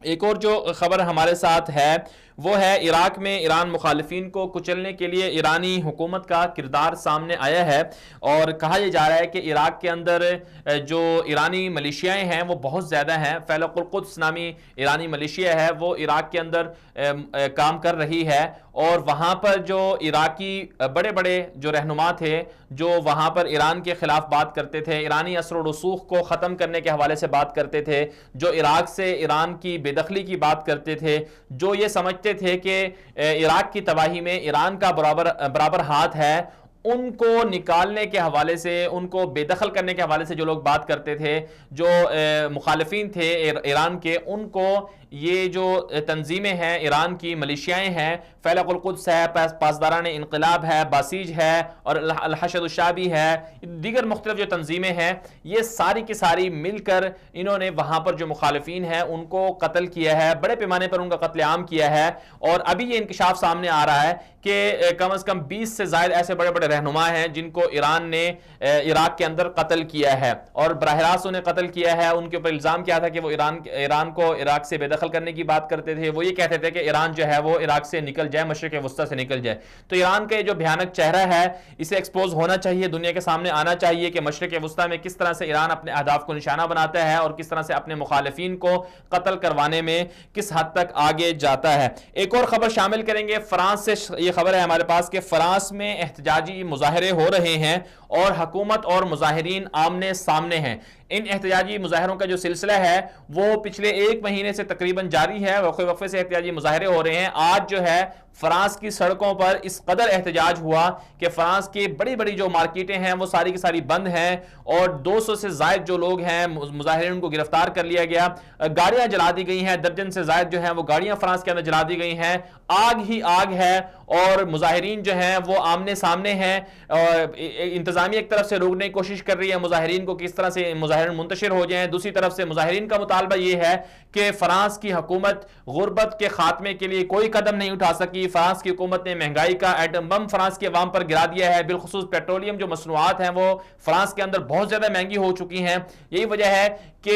एक और जो खबर हमारे साथ है वो है इराक में ईरान मुखालिफिन को कुचलने के लिए ईरानी हुकूमत का किरदार सामने आया है और कहा यह जा रहा है कि इराक के अंदर जो ईरानी मलेशियाएँ हैं वो बहुत ज़्यादा हैं। फैलकुल कुद्स नामी ईरानी मलेशिया है वो इराक के अंदर काम कर रही है और वहाँ पर जो इराकी बड़े बड़े जो रहनुमा थे जो वहाँ पर ईरान के ख़िलाफ़ बात करते थे, ईरानी असर व रसूख को ख़त्म करने के हवाले से बात करते थे, जो इराक से ईरान की बेदखली की बात करते थे, जो ये समझते थे कि इराक की तबाही में ईरान का बराबर हाथ है, उनको निकालने के हवाले से, उनको बेदखल करने के हवाले से जो लोग बात करते थे, जो मुखालिफिन थे ईरान के, उनको ये जो तंजीमें हैं ईरान की, मलेशियाएँ हैं, फैलकुल कुद्स है, पासदारान इनकलाब है, बासीज है और अल-हशद शाबी है, दीगर मुख्तलिफ जो तंजीमें हैं, ये सारी की सारी मिलकर इन्होंने वहाँ पर जो मुखालिफिन हैं उनको कत्ल किया है, बड़े पैमाने पर उनका कत्लेआम किया है। और अभी ये इंकशाफ सामने आ रहा है कि कम से कम 20 से ज़ायद ऐसे बड़े बड़े रहनुमा हैं जिनको ईरान ने इराक के अंदर कत्ल किया है और बराह रास्त उन्हें कत्ल किया है। उनके ऊपर इल्ज़ाम क्या था कि वो ईरान को इराक से बेदखल करने की बात करते थे। वो ये कहते थे कि ईरान जो है वो इराक से निकल जाए, मशरिक़ वस्ता से निकल जाए। तो ईरान का जो भयानक चेहरा है इसे एक्सपोज होना चाहिए, दुनिया के सामने आना चाहिए कि मशरिक़ वस्ता में किस तरह से ईरान अपने अहदाफ को निशाना बनाता है और किस तरह से अपने मुखालिफिन को कत्ल करवाने में किस हद तक आगे जाता है। एक और खबर शामिल करेंगे, फ्रांस से ये खबर है हमारे पास कि फ्रांस में एहतजाजी मुजाहरे हो रहे हैं और हुकूमत और मुजाहिरीन आमने सामने हैं। इन एहतजाजी मुजाहरों का जो सिलसिला है वो पिछले 1 महीने से तकरीबन जारी है, वक्फे से एहतजाजी मुजाहरे हो रहे हैं। आज जो है फ्रांस की सड़कों पर इस कदर एहतजाज हुआ कि फ्रांस की बड़ी बड़ी जो मार्केटें हैं वो सारी की सारी बंद हैं और 200 से ज़ायद जो लोग हैं मुजाहिरीन को गिरफ्तार कर लिया गया, गाड़ियां जला दी गई हैं, दर्जन से ज़ायद जो हैं वो गाड़ियां फ्रांस के अंदर जला दी गई हैं। आग ही आग है और मुजाहिरीन जो हैं वो आमने सामने हैं और इंतजामिया एक तरफ से रोकने की कोशिश कर रही है मुजाहिरीन को, किस तरह से मुजाहिरीन मुंतशिर हो जाएं। दूसरी तरफ से मुजाहिरीन का मुतालबा ये है कि फ्रांस की हुकूमत गुर्बत के खात्मे के लिए कोई कदम नहीं उठा सकी। फ्रांस की हुकूमत ने महंगाई का एटम बम फ्रांस के अवाम पर गिरा दिया है। बिलखुसूस पेट्रोलियम जो मसनूआत हैं वो फ्रांस के अंदर बहुत ज्यादा महंगी हो चुकी हैं। यही वजह है कि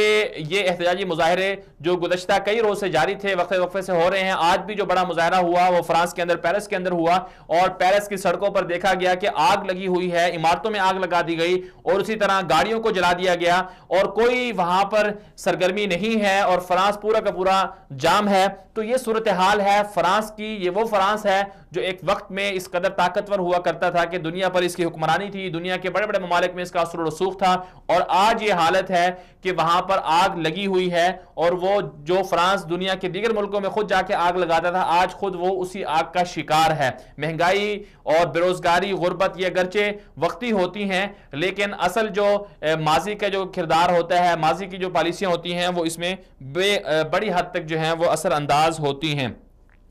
ये एहतजाजी मुजाहरे जो गुज़श्ता कई रोज से जारी थे, वक्फे से हो रहे हैं। आज भी जो बड़ा मुजाहरा हुआ वो फ्रांस के अंदर पेरिस के अंदर हुआ और पेरिस की सड़कों पर देखा गया कि आग लगी हुई है, इमारतों में आग लगा दी गई और उसी तरह गाड़ियों को जला दिया गया और कोई वहां पर सरगर्मी नहीं है और फ्रांस पूरा का पूरा जाम है। तो ये सूरत हाल है फ्रांस की। ये वो फ्रांस है जो एक वक्त में इस कदर ताकतवर हुआ करता था कि दुनिया पर इसकी हुक्मरानी थी, दुनिया के बड़े बड़े ममालिक में इसका असर रसूख था और आज ये हालत है कि वहां पर आग लगी हुई है और वो जो फ्रांस दुनिया के दीगर मुल्कों में खुद जाके आग लगाता था, आज खुद वो उसी आग का शिकार है। महंगाई और बेरोजगारी, गुर्बत ये अगरचे वक्ती होती हैं लेकिन असल जो माजी का जो किरदार होता है, माजी की जो पॉलिसियां होती हैं वो इसमें बड़ी हद तक जो है वो असरअंदाज होती हैं।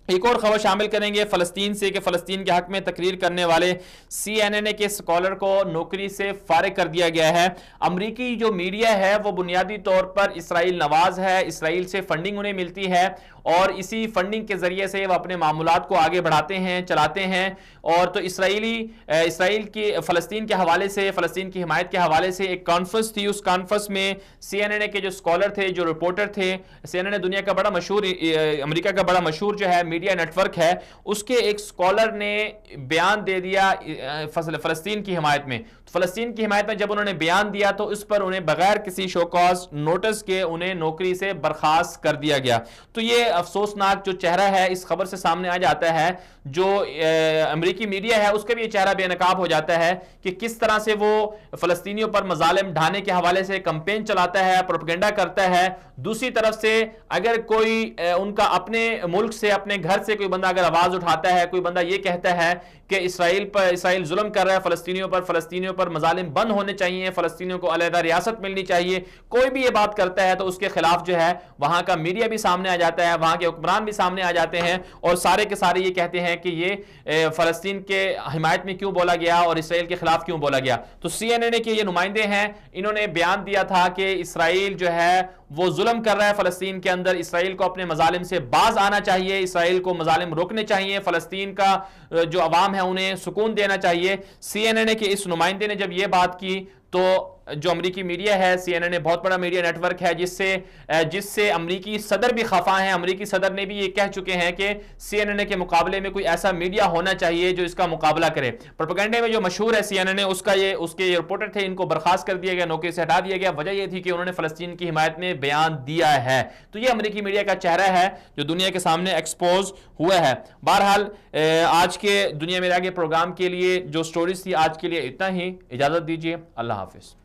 एक और खबर शामिल करेंगे फ़लस्तीन से कि फ़लस्तीन के हक में तकरीर करने वाले CNN के स्कॉलर को नौकरी से फारिग कर दिया गया है। अमरीकी जो मीडिया है वो बुनियादी तौर पर इसराइल नवाज है, इसराइल से फंडिंग उन्हें मिलती है और इसी फंडिंग के जरिए से वो अपने मामूलात को आगे बढ़ाते हैं, चलाते हैं। और तो इसराइल की फ़लस्तीन के हवाले से, फ़लस्तीन की हिमायत के हवाले से एक कॉन्फ्रेंस थी। उस कॉन्फ्रेंस में CNN के जो स्कॉलर थे, जो रिपोर्टर थे, CNN दुनिया का बड़ा मशहूर, अमेरिका का बड़ा मशहूर जो है मीडिया नेटवर्क है, उसके एक स्कॉलर ने बयान दे दिया फ़लस्तीन की हिमायत में। फ़लस्तीन की हिमायत में जब उन्होंने बयान दिया तो इस पर उन्हें बगैर किसी शोकॉज नोटिस के उन्हें नौकरी से बर्खास्त कर दिया गया। तो ये अफसोसनाक जो चेहरा है इस खबर से सामने आ जाता है। जो अमेरिकी मीडिया है उसका भी ये चेहरा बेनकाब हो जाता है कि किस तरह से वो फ़लस्तीनियों पर मजालिम ढाने के हवाले से कैंपेन चलाता है, प्रोपेगेंडा करता है। दूसरी तरफ से अगर कोई उनका अपने मुल्क से, अपने घर से कोई बंदा अगर आवाज उठाता है, कोई बंदा ये कहता है कि इसराइल जुल्म कर रहा है फ़लस्तीनियों पर मजालिम बंद होने चाहिए, फ़लस्तीनियों को अलग रियासत मिलनी चाहिए, कोई भी ये बात करता है तो उसके खिलाफ जो है वहां का मीडिया भी सामने आ जाता है, वहां के हुक्मरान भी सामने आ जाते हैं और सारे के सारे ये कहते हैं कि ये फ़लस्तीन के हिमायत में क्यों बोला गया और इसराइल के खिलाफ क्यों बोला गया। तो CNN के ये नुमाइंदे हैं, इन्होंने बयान दिया था कि इसराइल जो है वो जुल्म कर रहा है फ़लस्तीन के अंदर, इसराइल को अपने मजालिम से बाज आना चाहिए, इसराइल को मजालिम रोकने चाहिए, फ़लस्तीन का जो अवाम है उन्हें सुकून देना चाहिए। CNN के इस नुमाइंदे ने जब ये बात की तो जो अमरीकी मीडिया है, CNN बहुत बड़ा मीडिया नेटवर्क है जिससे अमरीकी सदर भी खफा हैं। अमरीकी सदर ने भी ये कह चुके हैं कि CNN के मुकाबले में कोई ऐसा मीडिया होना चाहिए जो इसका मुकाबला करे। प्रोपेगेंडे में जो मशहूर है CNN उसके रिपोर्टर थे, इनको बर्खास्त कर दिया गया, नौकरी से हटा दिया गया। वजह यह थी कि उन्होंने फ़लस्तीन की हिमायत में बयान दिया है। तो ये अमरीकी मीडिया का चेहरा है जो दुनिया के सामने एक्सपोज हुआ है। बहरहाल आज के दुनिया में आगे प्रोग्राम के लिए जो स्टोरीज थी आज के लिए इतना ही। इजाजत दीजिए, अल्लाह हाफिज।